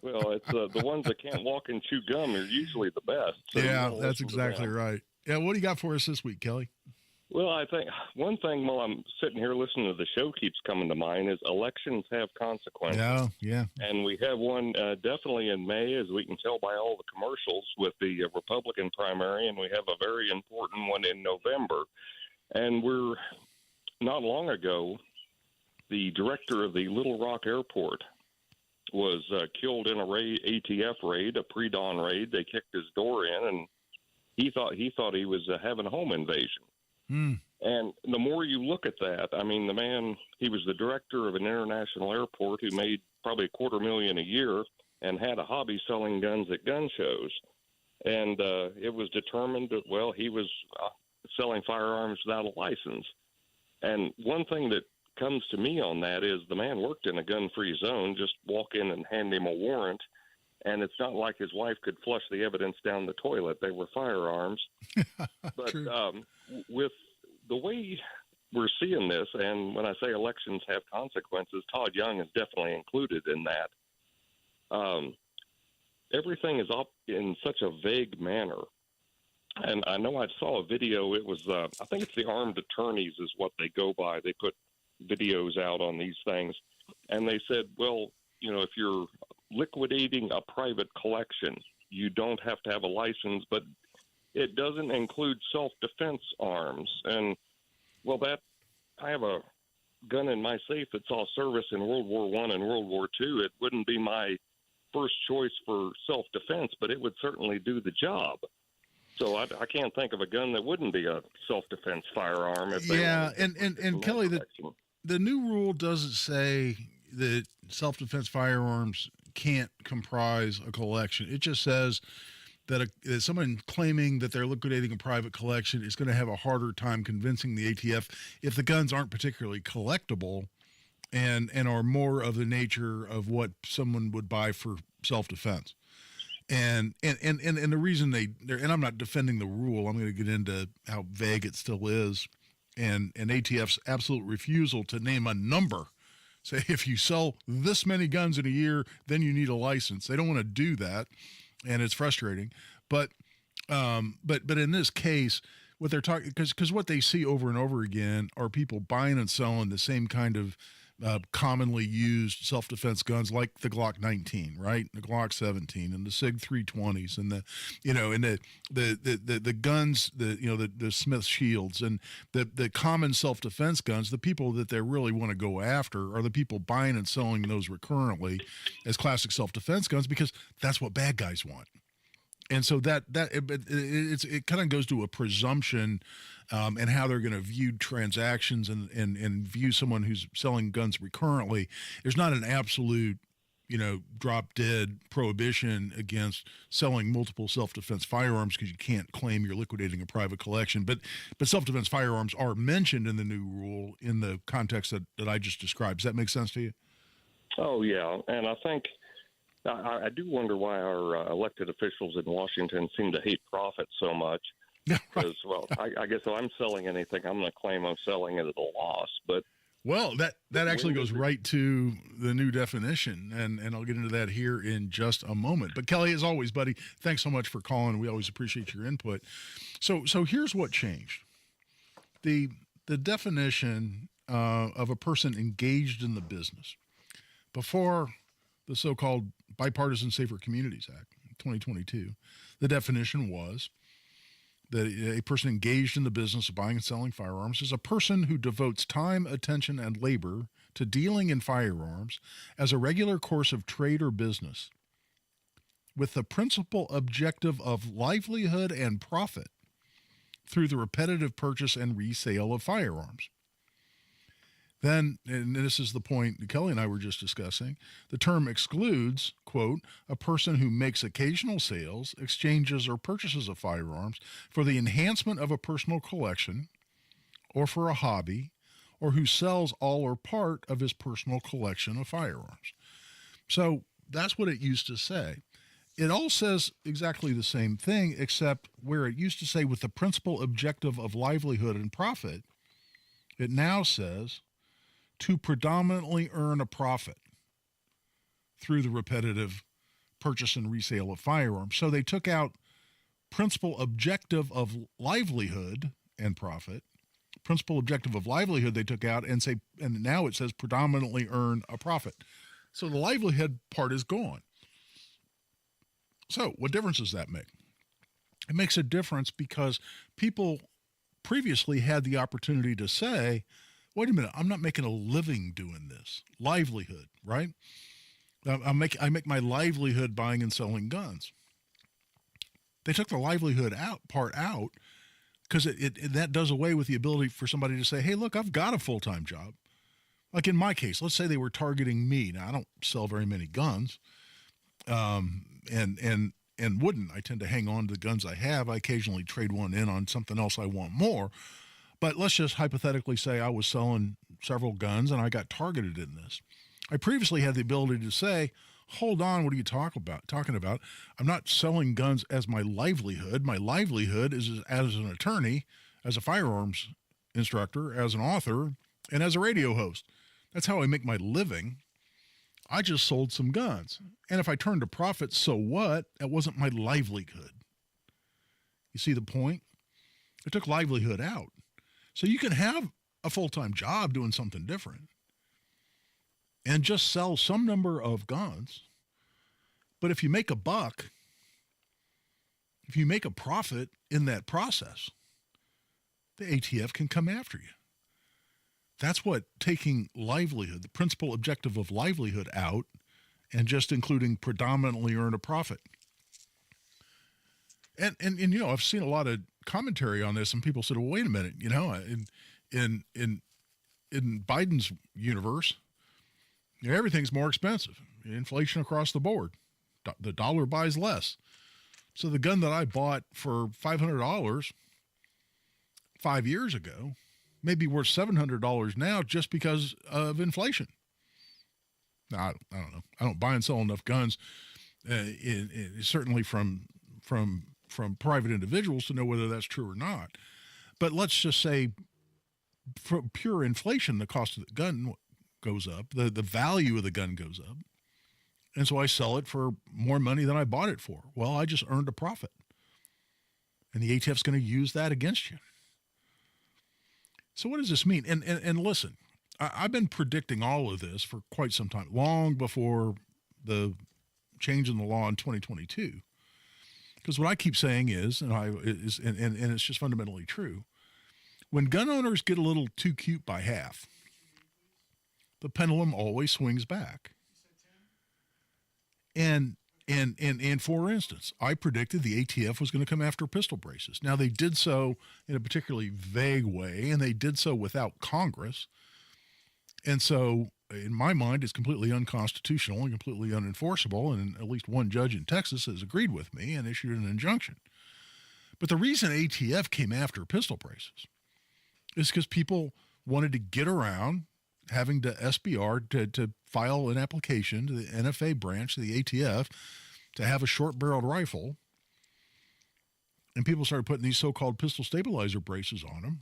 Well, it's the ones that can't walk and chew gum are usually the best. So yeah, that's exactly right. Yeah, what do you got for us this week, Kelly? Well, I think one thing while I'm sitting here listening to the show keeps coming to mind is elections have consequences. Yeah. And we have one definitely in May, as we can tell by all the commercials with the Republican primary, and we have a very important one in November. And we're not long ago, the director of the Little Rock Airport was killed in a ATF raid, a pre-dawn raid. They kicked his door in, and he thought he was having a home invasion. And the more you look at that, I mean, the man, he was the director of an international airport who made probably $250,000 a year and had a hobby selling guns at gun shows. And it was determined that, well, he was selling firearms without a license. And one thing that comes to me on that is the man worked in a gun-free zone. Just walk in and hand him a warrant, and it's not like his wife could flush the evidence down the toilet. They were firearms. But with the way we're seeing this, and when I say elections have consequences, Todd Young is definitely included in that. Everything is up in such a vague manner. And I know I saw a video. It was, I think it's the armed attorneys is what they go by. They put videos out on these things. And they said, well, if you're liquidating a private collection, you don't have to have a license, but it doesn't include self-defense arms. And, well, I have a gun in my safe that saw service in World War I and World War II. It wouldn't be my first choice for self-defense, but it would certainly do the job. So I can't think of a gun that wouldn't be a self-defense firearm. If and Kelly, the new rule doesn't say that self-defense firearms can't comprise a collection. It just says that someone claiming that they're liquidating a private collection is going to have a harder time convincing the ATF if the guns aren't particularly collectible and are more of the nature of what someone would buy for self-defense. And the reason and I'm not defending the rule, I'm going to get into how vague it still is, and ATF's absolute refusal to name a number. Say, if you sell this many guns in a year, then you need a license. They don't want to do that, and it's frustrating. But in this case, what they're talking, because what they see over and over again are people buying and selling the same kind of commonly used self-defense guns, like the Glock 19, right? The Glock 17 and the Sig 320s and the guns, the Smith Shields and the common self-defense guns. The people that they really want to go after are the people buying and selling those recurrently as classic self-defense guns, because that's what bad guys want. And so it kind of goes to a presumption and how they're going to view transactions and view someone who's selling guns recurrently. There's not an absolute, drop dead prohibition against selling multiple self-defense firearms, because you can't claim you're liquidating a private collection. But self-defense firearms are mentioned in the new rule in the context that I just described. Does that make sense to you? Oh, yeah. And I think I do wonder why our elected officials in Washington seem to hate profit so much. Because, well, I guess if I'm selling anything, I'm going to claim I'm selling it at a loss. But well, that actually goes right to the new definition, and I'll get into that here in just a moment. But Kelly, as always, buddy, thanks so much for calling. We always appreciate your input. So here's what changed. The definition of a person engaged in the business before the so-called Bipartisan Safer Communities Act, 2022, the definition was that a person engaged in the business of buying and selling firearms is a person who devotes time, attention, and labor to dealing in firearms as a regular course of trade or business, with the principal objective of livelihood and profit through the repetitive purchase and resale of firearms. Then, and this is the point that Kelly and I were just discussing, the term excludes, quote, a person who makes occasional sales, exchanges, or purchases of firearms for the enhancement of a personal collection or for a hobby, or who sells all or part of his personal collection of firearms. So that's what it used to say. It all says exactly the same thing, except where it used to say with the principal objective of livelihood and profit, it now says to predominantly earn a profit through the repetitive purchase and resale of firearms. So they took out principal objective of livelihood and profit. Principal objective of livelihood they took out and now it says predominantly earn a profit. So the livelihood part is gone. So what difference does that make? It makes a difference because people previously had the opportunity to say, wait a minute, I'm not making a living doing this. Livelihood, right? I make my livelihood buying and selling guns. They took the livelihood part out because that does away with the ability for somebody to say, hey, look, I've got a full-time job. Like in my case, let's say they were targeting me. Now, I don't sell very many guns, and wouldn't. I tend to hang on to the guns I have. I occasionally trade one in on something else I want more. But let's just hypothetically say I was selling several guns and I got targeted in this. I previously had the ability to say, hold on, what are you talking about? I'm not selling guns as my livelihood. My livelihood is as an attorney, as a firearms instructor, as an author, and as a radio host. That's how I make my living. I just sold some guns. And if I turned a profit, so what? That wasn't my livelihood. You see the point? It took livelihood out. So you can have a full-time job doing something different and just sell some number of guns. But if you make a buck, if you make a profit in that process, the ATF can come after you. That's what taking livelihood, the principal objective of livelihood out, and just including predominantly earn a profit. And I've seen a lot of commentary on this, and people said, well, wait a minute, in Biden's universe, everything's more expensive. Inflation across the board. The dollar buys less. So the gun that I bought for $500 5 years ago may be worth $700 now just because of inflation. Now, I don't know. I don't buy and sell enough guns, certainly from private individuals to know whether that's true or not. But let's just say for pure inflation, the cost of the gun goes up, the value of the gun goes up. And so I sell it for more money than I bought it for. Well, I just earned a profit. And the ATF's going to use that against you. So what does this mean? And listen, I've been predicting all of this for quite some time, long before the change in the law in 2022. Because what I keep saying is, and it's just fundamentally true, when gun owners get a little too cute by half, the pendulum always swings back. And for instance, I predicted the ATF was going to come after pistol braces. Now, they did so in a particularly vague way, and they did so without Congress. And so, in my mind, it's completely unconstitutional and completely unenforceable, and at least one judge in Texas has agreed with me and issued an injunction. But the reason ATF came after pistol braces is because people wanted to get around having to SBR to file an application to the NFA branch of the ATF to have a short-barreled rifle, and people started putting these so-called pistol stabilizer braces on them,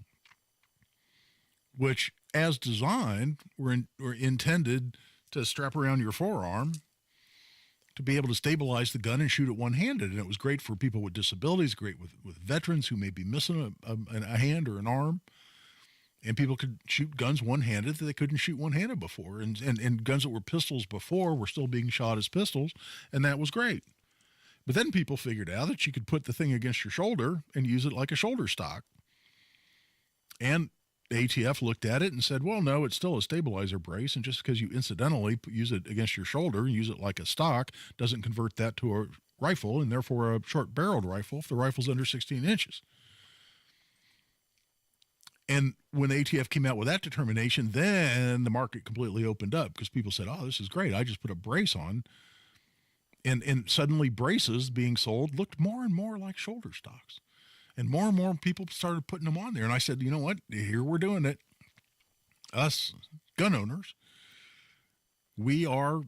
which, as designed, were intended to strap around your forearm to be able to stabilize the gun and shoot it one-handed. And it was great for people with disabilities, great with veterans who may be missing a hand or an arm. And people could shoot guns one-handed that they couldn't shoot one-handed before. And guns that were pistols before were still being shot as pistols, and that was great. But then people figured out that you could put the thing against your shoulder and use it like a shoulder stock. And the ATF looked at it and said, well, no, it's still a stabilizer brace, and just because you incidentally use it against your shoulder and use it like a stock doesn't convert that to a rifle, and therefore a short-barreled rifle if the rifle's under 16 inches. And when the ATF came out with that determination, then the market completely opened up because people said, oh, this is great. I just put a brace on. And suddenly braces being sold looked more and more like shoulder stocks. And more people started putting them on there. And I said, you know what? Here we're doing it. Us gun owners, we are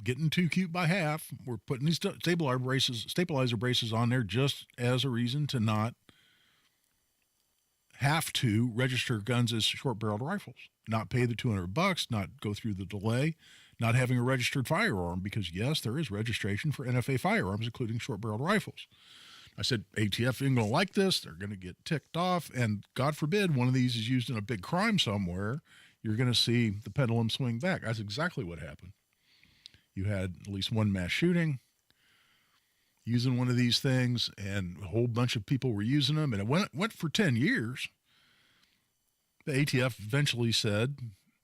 getting too cute by half. We're putting these stabilizer braces on there just as a reason to not have to register guns as short-barreled rifles, not pay the $200, not go through the delay, not having a registered firearm, because yes, there is registration for NFA firearms, including short-barreled rifles. I said, ATF ain't going to like this. They're going to get ticked off. And God forbid one of these is used in a big crime somewhere. You're going to see the pendulum swing back. That's exactly what happened. You had at least one mass shooting using one of these things, and a whole bunch of people were using them. And it went for 10 years. The ATF eventually said,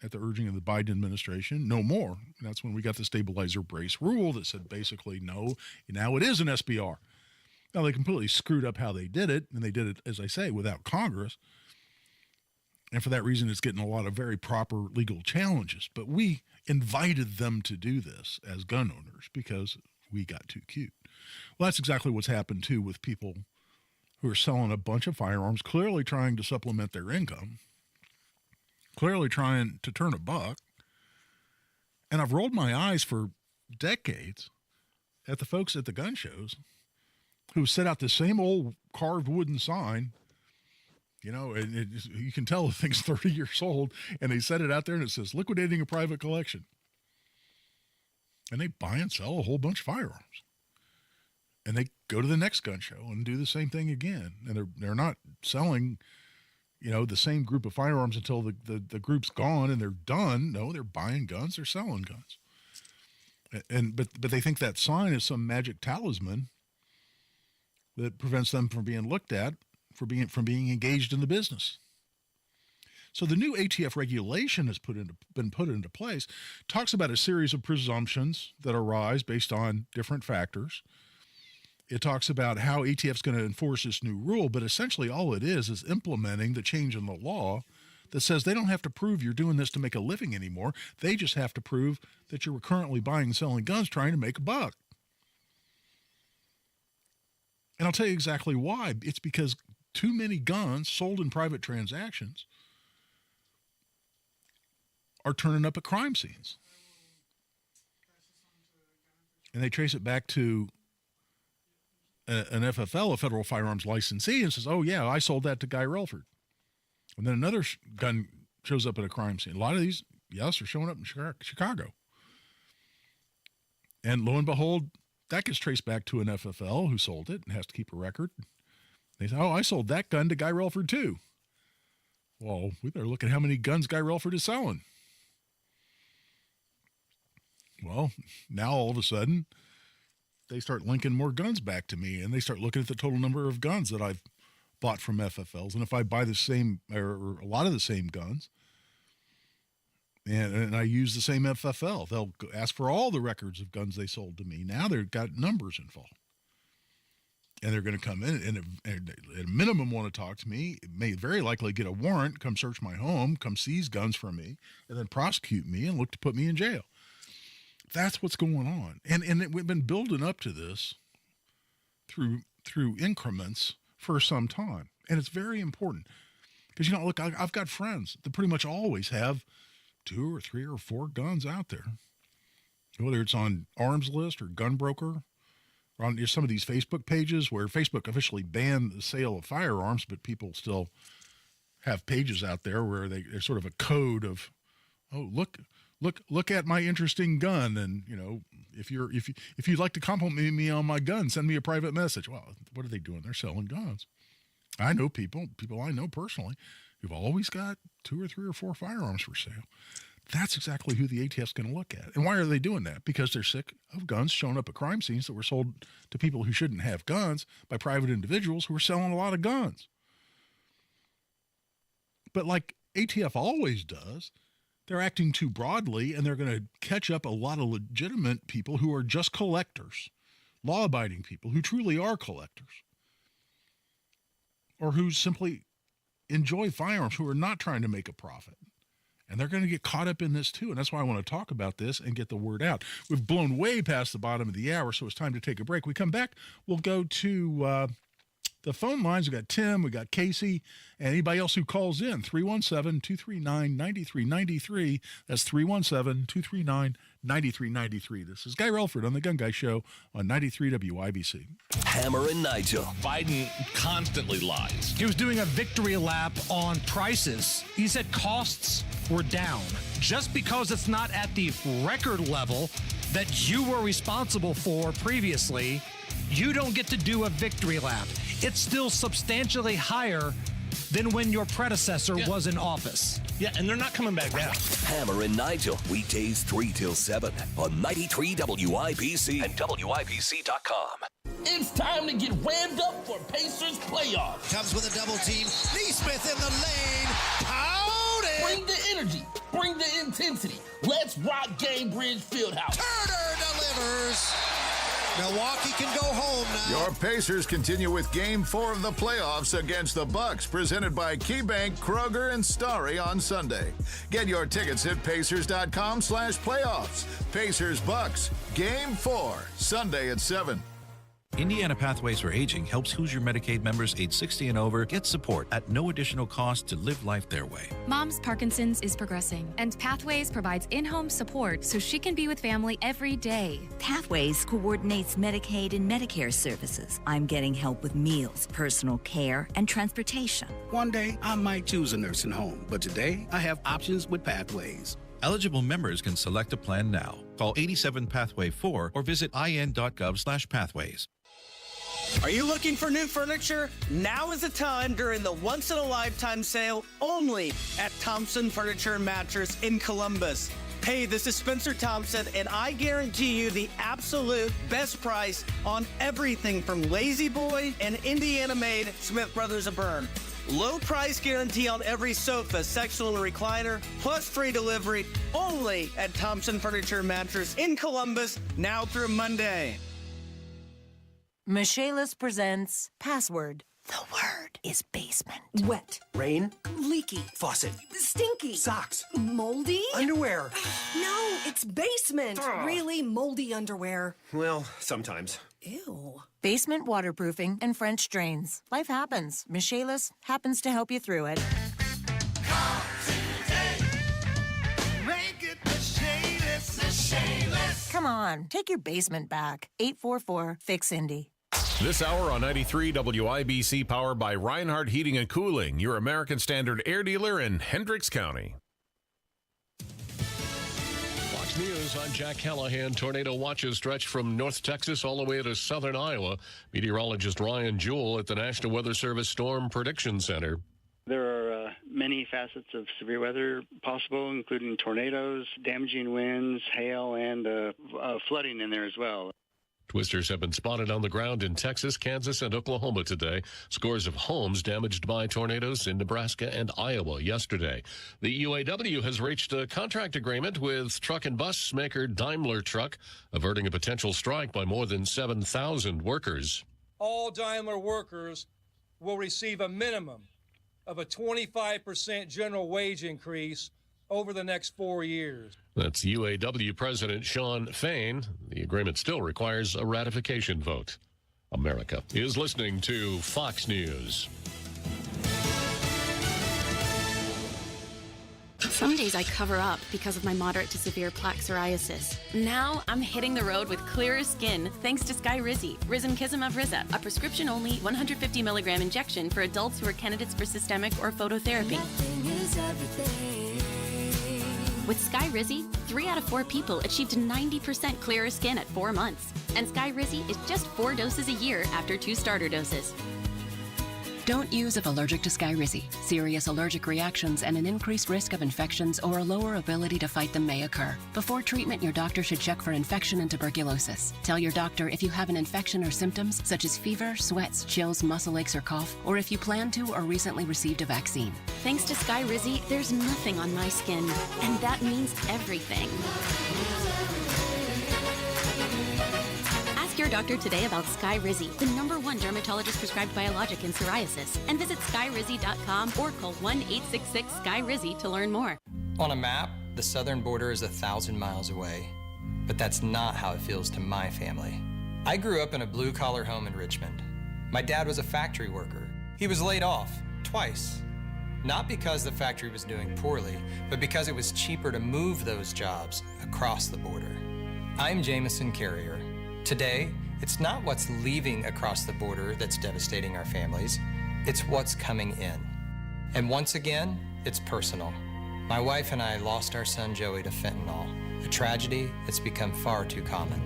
at the urging of the Biden administration, no more. And that's when we got the stabilizer brace rule that said basically, no, now it is an SBR. Now, they completely screwed up how they did it, and they did it, as I say, without Congress. And for that reason, it's getting a lot of very proper legal challenges. But we invited them to do this as gun owners because we got too cute. Well, that's exactly what's happened, too, with people who are selling a bunch of firearms, clearly trying to supplement their income, clearly trying to turn a buck. And I've rolled my eyes for decades at the folks at the gun shows who set out the same old carved wooden sign, you know, and you can tell the thing's 30 years old, and they set it out there and it says, liquidating a private collection. And they buy and sell a whole bunch of firearms. And they go to the next gun show and do the same thing again. And they're not selling, you know, the same group of firearms until the group's gone and they're done. No, they're buying guns, they're selling guns. But they think that sign is some magic talisman that prevents them from being looked at, from being engaged in the business. So the new ATF regulation has been put into place, talks about a series of presumptions that arise based on different factors. It talks about how ATF is going to enforce this new rule, but essentially all it is implementing the change in the law that says they don't have to prove you're doing this to make a living anymore. They just have to prove that you're currently buying and selling guns trying to make a buck. And I'll tell you exactly why. It's because too many guns sold in private transactions are turning up at crime scenes. And they trace it back to an FFL, a federal firearms licensee, and says, oh, yeah, I sold that to Guy Relford. And then another gun shows up at a crime scene. A lot of these, yes, are showing up in Chicago. And lo and behold, that gets traced back to an FFL who sold it and has to keep a record. They say, oh, I sold that gun to Guy Relford too. Well, we better look at how many guns Guy Relford is selling. Well, now all of a sudden, they start linking more guns back to me, and they start looking at the total number of guns that I've bought from FFLs. And if I buy the same, or a lot of the same guns, and I use the same FFL, they'll ask for all the records of guns they sold to me. Now they've got numbers involved. And they're going to come in and at a minimum want to talk to me, may very likely get a warrant, come search my home, come seize guns from me, and then prosecute me and look to put me in jail. That's what's going on. And we've been building up to this through increments for some time. And it's very important because, you know, look, I've got friends that pretty much always have 2 or 3 or 4 guns out there, whether it's on Arms List or Gun Broker, or on some of these Facebook pages where Facebook officially banned the sale of firearms, but people still have pages out there where they're sort of a code of, oh, look at my interesting gun, and you know, if you'd like to compliment me on my gun, send me a private message. Well, what are they doing? They're selling guns. I know people I know personally who've always got 2 or 3 or 4 firearms for sale. That's exactly who the ATF's going to look at. And why are they doing that? Because they're sick of guns showing up at crime scenes that were sold to people who shouldn't have guns by private individuals who are selling a lot of guns. But like ATF always does, they're acting too broadly, and they're going to catch up a lot of legitimate people who are just collectors, law-abiding people who truly are collectors, or who simply enjoy firearms, who are not trying to make a profit. And they're going to get caught up in this too. And that's why I want to talk about this and get the word out. We've blown way past the bottom of the hour, so it's time to take a break. We come back, we'll go to the phone lines. We got Tim, we got Casey, and anybody else who calls in, 317-239-9393. That's 317-239-9393. This is Guy Relford on the Gun Guy Show on 93 WIBC. Hammer and Nigel. Biden constantly lies. He was doing a victory lap on prices. He said costs were down. Just because it's not at the record level that you were responsible for previously, you don't get to do a victory lap. It's still substantially higher than when your predecessor was in office. Yeah, and they're not coming back down. Hammer and Nigel, weekdays 3 till 7 on 93 WIBC and WIBC.com. It's time to get ramped up for Pacers playoffs. Comes with a double team. Neesmith in the lane. Pound it. Bring the energy. Bring the intensity. Let's rock Gamebridge Fieldhouse. Turner delivers. Milwaukee can go home now. Your Pacers continue with Game 4 of the playoffs against the Bucks, presented by KeyBank, Kroger, and Starry on Sunday. Get your tickets at Pacers.com/playoffs. Pacers Bucks, Game 4, Sunday at 7. Indiana Pathways for Aging helps Hoosier Medicaid members age 60 and over get support at no additional cost to live life their way. Mom's Parkinson's is progressing, and Pathways provides in-home support so she can be with family every day. Pathways coordinates Medicaid and Medicare services. I'm getting help with meals, personal care, and transportation. One day, I might choose a nursing home, but today, I have options with Pathways. Eligible members can select a plan now. Call 87-PATHWAY-4 or visit in.gov/pathways. Are you looking for new furniture? Now is the time during the once-in-a-lifetime sale only at Thompson Furniture and Mattress in Columbus. Hey, this is Spencer Thompson, and I guarantee you the absolute best price on everything from Lazy Boy and Indiana-made Smith Brothers of Bern. Low price guarantee on every sofa, sectional, and recliner, plus free delivery only at Thompson Furniture and Mattress in Columbus, now through Monday. Michaelis presents Password. The word is basement. Wet. Rain. Leaky. Faucet. Stinky. Socks. Moldy. Underwear. No, it's basement. Really moldy underwear. Well, sometimes. Ew. Basement waterproofing and French drains. Life happens. Michaelis happens to help you through it. Make it Michaelis. Come on, take your basement back. 844-FIX-INDY. This hour on 93 WIBC, powered by Reinhardt Heating and Cooling, your American Standard air dealer in Hendricks County. News, I'm Jack Callahan. Tornado watches stretch from North Texas all the way to southern Iowa. Meteorologist Ryan Jewell at the National Weather Service Storm Prediction Center. There are many facets of severe weather possible, including tornadoes, damaging winds, hail, and flooding in there as well. Twisters have been spotted on the ground in Texas, Kansas, and Oklahoma today. Scores of homes damaged by tornadoes in Nebraska and Iowa yesterday. The UAW has reached a contract agreement with truck and bus maker Daimler Truck, averting a potential strike by more than 7,000 workers. All Daimler workers will receive a minimum of a 25% general wage increase over the next 4 years. That's UAW President Shawn Fain. The agreement still requires a ratification vote. America is listening to Fox News. Some days I cover up because of my moderate to severe plaque psoriasis. Now I'm hitting the road with clearer skin thanks to Skyrizi, Risankizumab Riza, a prescription-only 150 milligram injection for adults who are candidates for systemic or phototherapy. With Skyrizi, 3 out of 4 people achieved 90% clearer skin at 4 months. And Skyrizi is just 4 doses a year after 2 starter doses. Don't use if allergic to Skyrizi. Serious allergic reactions and an increased risk of infections or a lower ability to fight them may occur. Before treatment, your doctor should check for infection and tuberculosis. Tell your doctor if you have an infection or symptoms such as fever, sweats, chills, muscle aches, or cough, or if you plan to or recently received a vaccine. Thanks to Skyrizi, there's nothing on my skin, and that means everything. Your doctor today about Skyrizi, the #1 dermatologist-prescribed biologic in psoriasis, and visit skyrizi.com or call 1-866-SKYRIZI to learn more. On a map, the southern border is 1,000 miles away, but that's not how it feels to my family. I grew up in a blue-collar home in Richmond. My dad was a factory worker. He was laid off twice, not because the factory was doing poorly, but because it was cheaper to move those jobs across the border. I'm Jamison Carrier. Today, it's not what's leaving across the border that's devastating our families, it's what's coming in. And once again, it's personal. My wife and I lost our son Joey to fentanyl, a tragedy that's become far too common.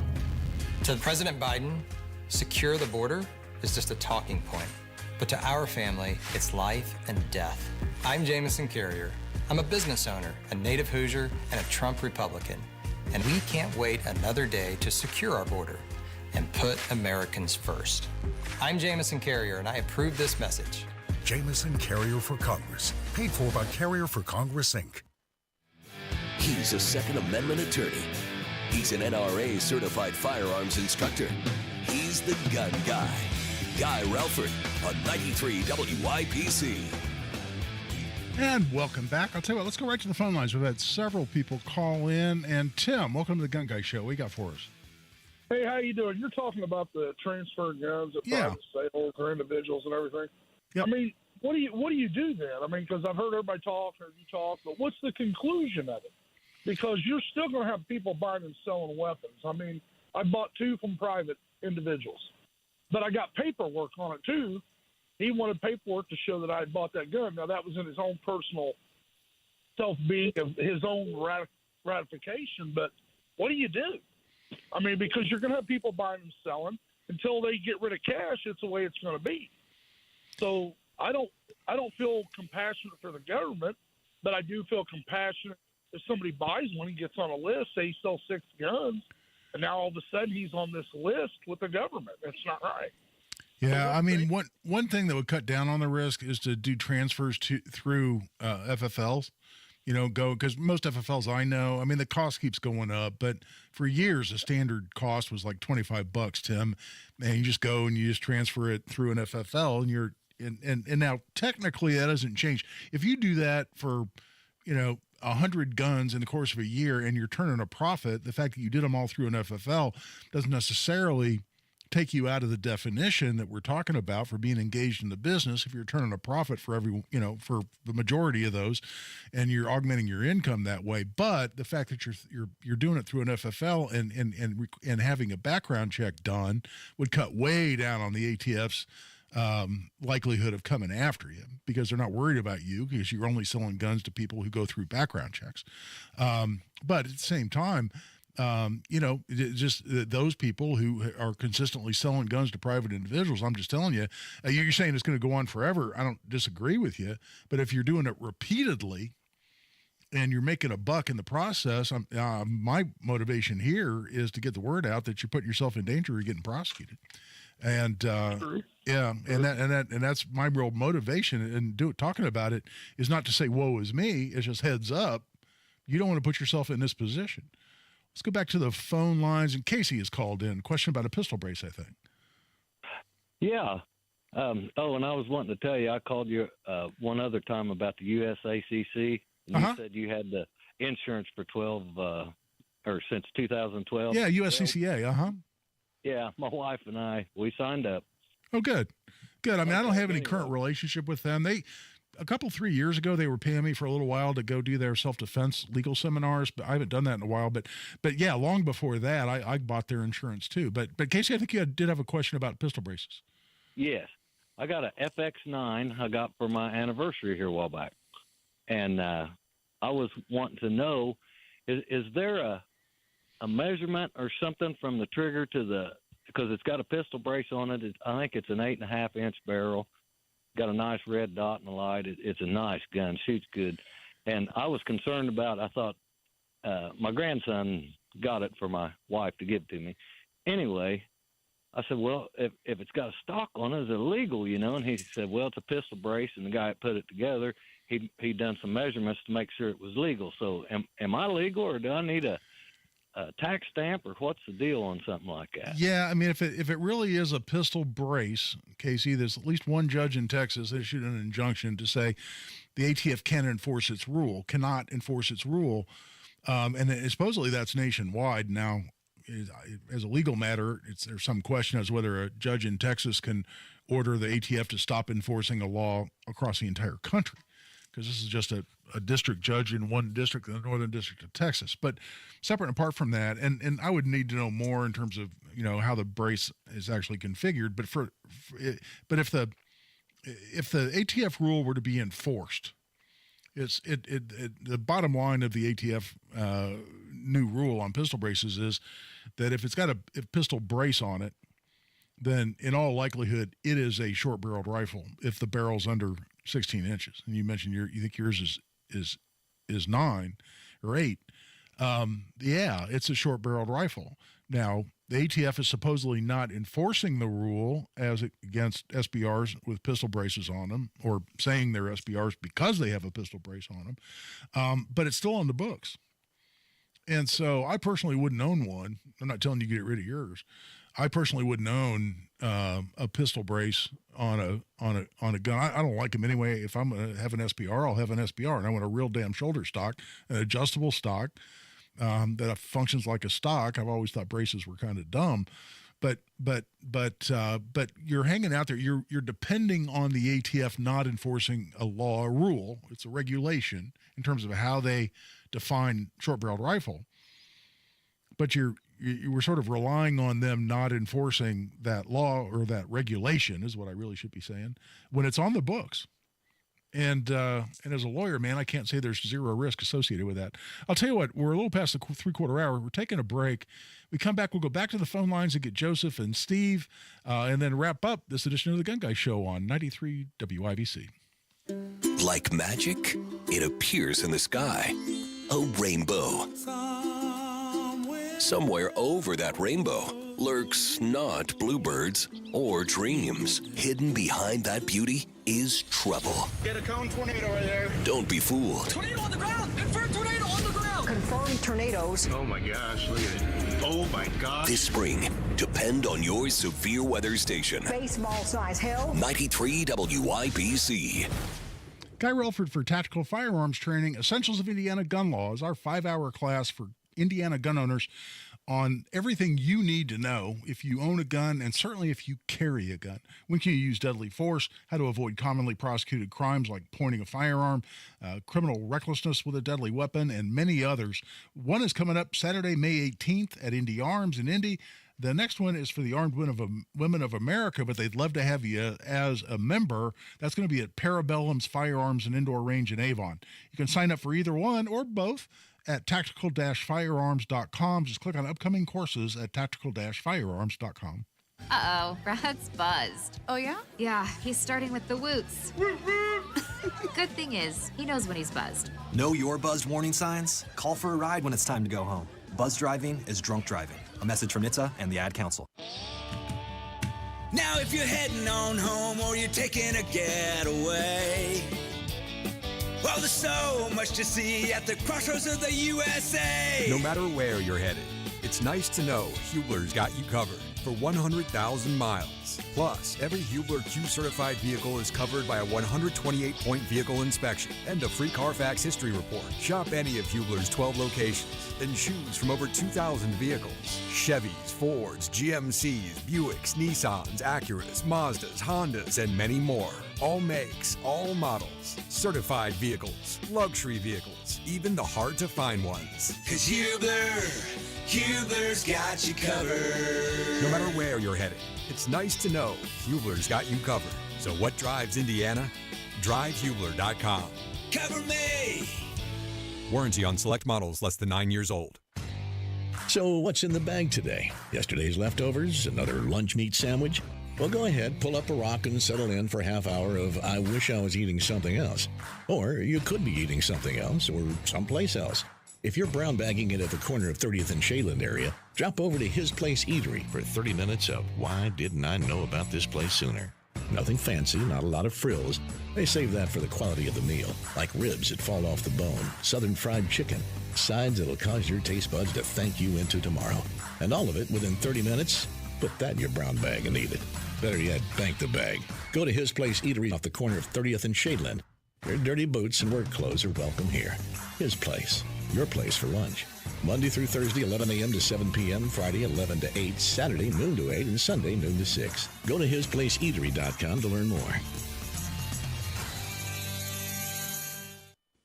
To President Biden, secure the border is just a talking point. But to our family, it's life and death. I'm Jamison Carrier. I'm a business owner, a native Hoosier, and a Trump Republican. And we can't wait another day to secure our border and put Americans first. I'm Jamison Carrier, and I approve this message. Jamison Carrier for Congress. Paid for by Carrier for Congress, Inc. He's a Second Amendment attorney. He's an NRA certified firearms instructor. He's the gun guy. Guy Relford on 93 WIPC. And welcome back. I'll tell you what, let's go right to the phone lines. We've had several people call in. And Tim, welcome to the Gun Guy Show. What you got for us? Hey, how you doing? You're talking about the transfer guns at private sales or individuals and everything. Yep. I mean, what do you do then? I mean, because I've heard everybody talk, or you talk, but what's the conclusion of it? Because you're still going to have people buying and selling weapons. I mean, I bought 2 from private individuals, but I got paperwork on it too. He wanted paperwork to show that I had bought that gun. Now, that was in his own personal self-being of his own ratification, but what do you do? I mean, because you're going to have people buying and selling until they get rid of cash. It's the way it's going to be. So I don't feel compassionate for the government, but I do feel compassionate if somebody buys one and gets on a list. Say he sells 6 guns, and now all of a sudden he's on this list with the government. That's not right. Yeah, I mean, one thing that would cut down on the risk is to do transfers through FFLs. You know, because most FFLs I know, I mean, the cost keeps going up, but for years, the standard cost was like $25, Tim, and you just go and you just transfer it through an FFL, and you're, and now technically that doesn't change. If you do that for, 100 guns in the course of a year and you're turning a profit, the fact that you did them all through an FFL doesn't necessarily take you out of the definition that we're talking about for being engaged in the business. If you're turning a profit for for the majority of those, and you're augmenting your income that way, but the fact that you're doing it through an FFL and having a background check done would cut way down on the ATF's likelihood of coming after you because they're not worried about you because you're only selling guns to people who go through background checks. But at the same time, just those people who are consistently selling guns to private individuals, I'm just telling you, you're saying it's going to go on forever. I don't disagree with you, but if you're doing it repeatedly and you're making a buck in the process, my motivation here is to get the word out that you're putting yourself in danger of getting prosecuted. And that's my real motivation. And talking about it is not to say woe is me. It's just heads up. You don't want to put yourself in this position. Let's go back to the phone lines. And Casey has called in. Question about a pistol brace, I think. Yeah. And I was wanting to tell you, I called you one other time about the USACC. And you said you had the insurance for since 2012. Yeah, USCCA. Yeah, my wife and I, we signed up. Oh, good. Good. I mean, I don't have any current relationship with them. A couple, 3 years ago, they were paying me for a little while to go do their self-defense legal seminars, but I haven't done that in a while. But yeah, long before that, I bought their insurance too. But Casey, I think you did have a question about pistol braces. Yes. I got a FX9 I got for my anniversary here a while back. And I was wanting to know, is there a measurement or something from the trigger to because it's got a pistol brace on it. I think it's an 8.5 inch barrel. Got a nice red dot in the light. It's a nice gun, shoots good. And I was concerned about, I thought my grandson got it for my wife to give to me. Anyway, I said, well, if it's got a stock on it, is it illegal, And he said, well, it's a pistol brace. And the guy that put it together, he'd done some measurements to make sure it was legal. So am I legal, or do I need a tax stamp, or what's the deal on something like that? Yeah, I mean, if it really is a pistol brace, Casey, there's at least one judge in Texas that issued an injunction to say the ATF cannot enforce its rule. And supposedly that's nationwide. Now, as a legal matter, there's some question as whether a judge in Texas can order the ATF to stop enforcing a law across the entire country, because this is just a district judge in one district, the Northern District of Texas. But separate and apart from that, and I would need to know more in terms of how the brace is actually configured. But but if the ATF rule were to be enforced, the bottom line of the ATF new rule on pistol braces is that if it's got a pistol brace on it, then in all likelihood it is a short-barreled rifle if the barrel's under 16 inches. And you mentioned you think yours is 9 or 8. Yeah, it's a short-barreled rifle. Now, the ATF is supposedly not enforcing the rule against SBRs with pistol braces on them, or saying they're SBRs because they have a pistol brace on them, but it's still on the books. And so I personally wouldn't own one. I'm not telling you to get rid of yours. I personally wouldn't own a pistol brace on a gun. I don't like them anyway. If I'm going to have an SBR, I'll have an SBR, and I want a real damn shoulder stock, an adjustable stock that functions like a stock. I've always thought braces were kind of dumb, but you're hanging out there. You're depending on the ATF not enforcing a law, a rule. It's a regulation in terms of how they define short-barreled rifle. But you were sort of relying on them not enforcing that law or that regulation, is what I really should be saying, when it's on the books. And as a lawyer, man, I can't say there's zero risk associated with that. I'll tell you what, we're a little past the 3/4 hour. We're taking a break. We come back, we'll go back to the phone lines and get Joseph and Steve, and then wrap up this edition of the Gun Guy Show on 93 WIBC. Like magic, it appears in the sky. A rainbow. Somewhere over that rainbow lurks not bluebirds or dreams. Hidden behind that beauty is trouble. Get a cone tornado right there. Don't be fooled. Tornado on the ground! Confirmed tornado on the ground! Confirmed tornadoes. Oh my gosh, look at it. Oh my gosh. This spring, depend on your severe weather station. Baseball size hell. 93 WIBC. Guy Relford for Tactical Firearms Training, Essentials of Indiana Gun Law, is our 5-hour class for Indiana gun owners on everything you need to know if you own a gun, and certainly if you carry a gun. When can you use deadly force, how to avoid commonly prosecuted crimes like pointing a firearm, criminal recklessness with a deadly weapon, and many others. One is coming up Saturday, May 18th at Indy Arms in Indy. The next one is for the Armed Women of America, but they'd love to have you as a member. That's going to be at Parabellum's Firearms and Indoor Range in Avon. You can sign up for either one or both at tactical-firearms.com. Just click on upcoming courses at tactical-firearms.com. Uh-oh, Brad's buzzed. Oh, yeah? Yeah, he's starting with the woots. Good thing is, he knows when he's buzzed. Know your buzzed warning signs? Call for a ride when it's time to go home. Buzz driving is drunk driving. A message from NHTSA and the Ad Council. Now if you're heading on home or you're taking a getaway, well, there's so much to see at the crossroads of the USA. No matter where you're headed, it's nice to know Hubler's got you covered for 100,000 miles. Plus, every Hubler Q-certified vehicle is covered by a 128-point vehicle inspection and a free Carfax history report. Shop any of Hubler's 12 locations and choose from over 2,000 vehicles. Chevys, Fords, GMCs, Buicks, Nissans, Acuras, Mazdas, Hondas, and many more. All makes, all models, certified vehicles, luxury vehicles, even the hard-to-find ones. 'Cause Hubler's got you covered. No matter where you're headed, it's nice to know Hubler's got you covered. So what drives Indiana? DriveHubler.com. Cover me! Warranty on select models less than 9 years old. So what's in the bag today? Yesterday's leftovers? Another lunch meat sandwich? Well, go ahead, pull up a rock and settle in for a half hour of I wish I was eating something else. Or you could be eating something else or someplace else. If you're brown bagging it at the corner of 30th and Shadeland area, drop over to His Place Eatery for 30 minutes of why didn't I know about this place sooner? Nothing fancy, not a lot of frills. They save that for the quality of the meal, like ribs that fall off the bone, southern fried chicken, sides that'll cause your taste buds to thank you into tomorrow. And all of it within 30 minutes. Put that in your brown bag and eat it. Better yet, bank the bag. Go to His Place Eatery off the corner of 30th and Shadeland. Your dirty boots and work clothes are welcome here. His Place. Your place for lunch. Monday through Thursday, 11 a.m. to 7 p.m., Friday, 11 to 8, Saturday, noon to 8, and Sunday, noon to 6. Go to hisplaceeatery.com to learn more.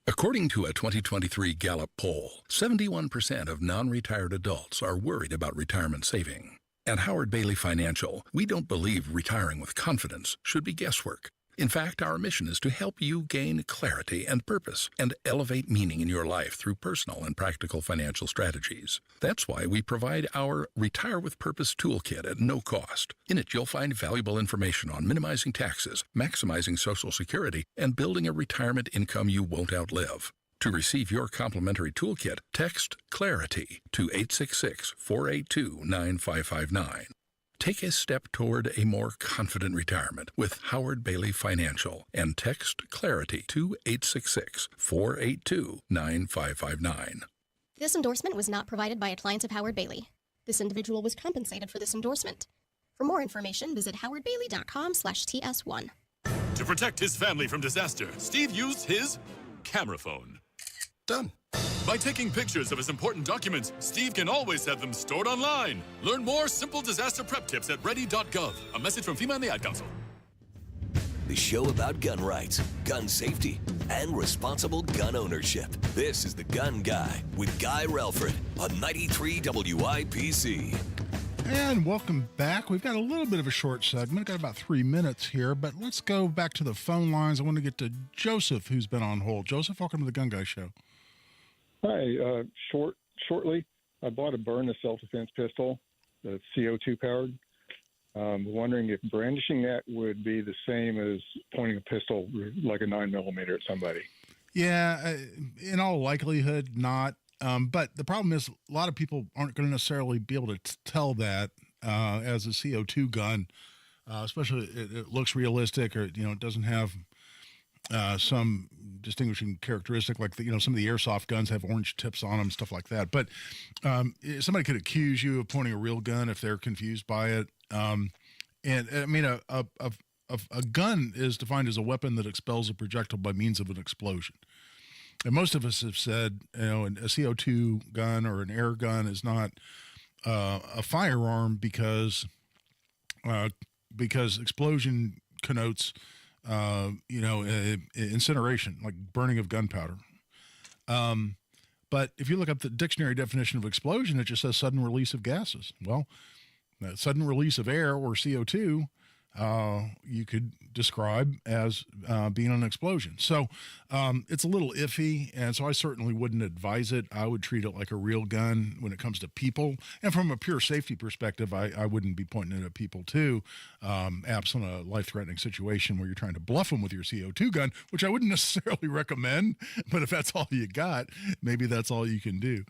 According to a 2023 Gallup poll, 71% of non-retired adults are worried about retirement saving. At Howard Bailey Financial, we don't believe retiring with confidence should be guesswork. In fact, our mission is to help you gain clarity and purpose and elevate meaning in your life through personal and practical financial strategies. That's why we provide our Retire with Purpose toolkit at no cost. In it, you'll find valuable information on minimizing taxes, maximizing Social Security, and building a retirement income you won't outlive. To receive your complimentary toolkit, text CLARITY to 866-482-9559. Take a step toward a more confident retirement with Howard Bailey Financial and text CLARITY to 866-482-9559. This endorsement was not provided by a client of Howard Bailey. This individual was compensated for this endorsement. For more information, visit howardbailey.com/TS1. To protect his family from disaster, Steve used his camera phone. Done. By taking pictures of his important documents, Steve can always have them stored online. Learn more simple disaster prep tips at ready.gov. A message from FEMA and the Ad Council. The show about gun rights, gun safety, and responsible gun ownership. This is The Gun Guy with Guy Relford on 93 WIBC. And welcome back. We've got a little bit of a short segment. Got about 3 minutes here, but let's go back to the phone lines. I want to get to Joseph, who's been on hold. Joseph, welcome to The Gun Guy Show. Hi. Shortly, I bought a Byrna self-defense pistol that's CO2 powered. Wondering if brandishing that would be the same as pointing a pistol like a 9mm at somebody. Yeah, in all likelihood, not. But the problem is a lot of people aren't going to necessarily be able to tell that as a CO2 gun, especially it looks realistic or, it doesn't have some distinguishing characteristic like some of the airsoft guns have orange tips on them, stuff like that. But somebody could accuse you of pointing a real gun if they're confused by it. And I mean, a gun is defined as a weapon that expels a projectile by means of an explosion. And most of us have said, a CO2 gun or an air gun is not a firearm because explosion connotes incineration, like burning of gunpowder. But if you look up the dictionary definition of explosion, it just says sudden release of gases. Well, Sudden release of air, or CO2, you could describe as being an explosion. So it's a little iffy, and so I certainly wouldn't advise it. I would treat it like a real gun when it comes to people. And from a pure safety perspective, I wouldn't be pointing it at people too, absent a life-threatening situation where you're trying to bluff them with your CO2 gun, which I wouldn't necessarily recommend. But if that's all you got, maybe that's all you can do.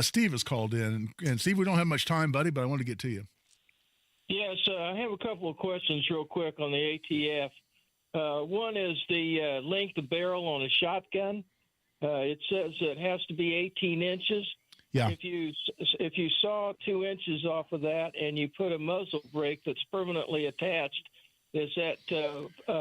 Steve has called in. And Steve, we don't have much time, buddy, but I want to get to you. Yes, I have a couple of questions real quick on the ATF. One is the length of barrel on a shotgun. It says it has to be 18 inches. Yeah. If you saw 2 inches off of that and you put a muzzle brake that's permanently attached, is that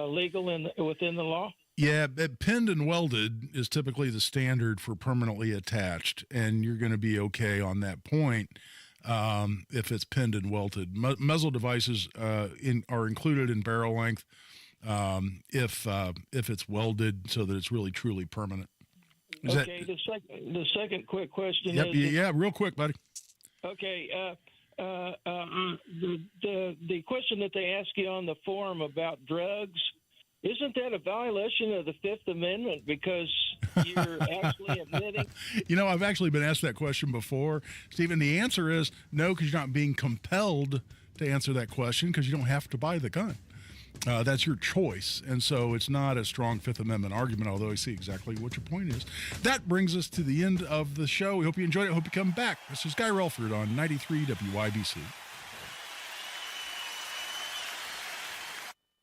legal within the law? Yeah, pinned and welded is typically the standard for permanently attached, and you're going to be okay on that point. If it's pinned and welded. Muzzle devices are included in barrel length if it's welded so that it's really truly permanent. The second quick question is... Yeah, real quick, buddy. Okay. The question that they ask you on the form about drugs, isn't that a violation of the Fifth Amendment because you're actually admitting? I've actually been asked that question before, Stephen. The answer is no, because you're not being compelled to answer that question because you don't have to buy the gun. That's your choice. And so it's not a strong Fifth Amendment argument, although I see exactly what your point is. That brings us to the end of the show. We hope you enjoyed it. Hope you come back. This is Guy Relford on 93 WIBC.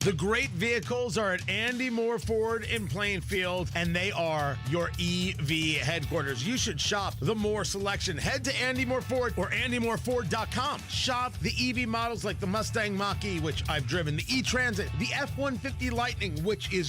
The great vehicles are at Andy Moore Ford in Plainfield, and they are your EV headquarters. You should shop the Moore selection. Head to Andy Moore Ford or AndyMooreFord.com. Shop the EV models like the Mustang Mach-E, which I've driven, the E-Transit, the F-150 Lightning, which is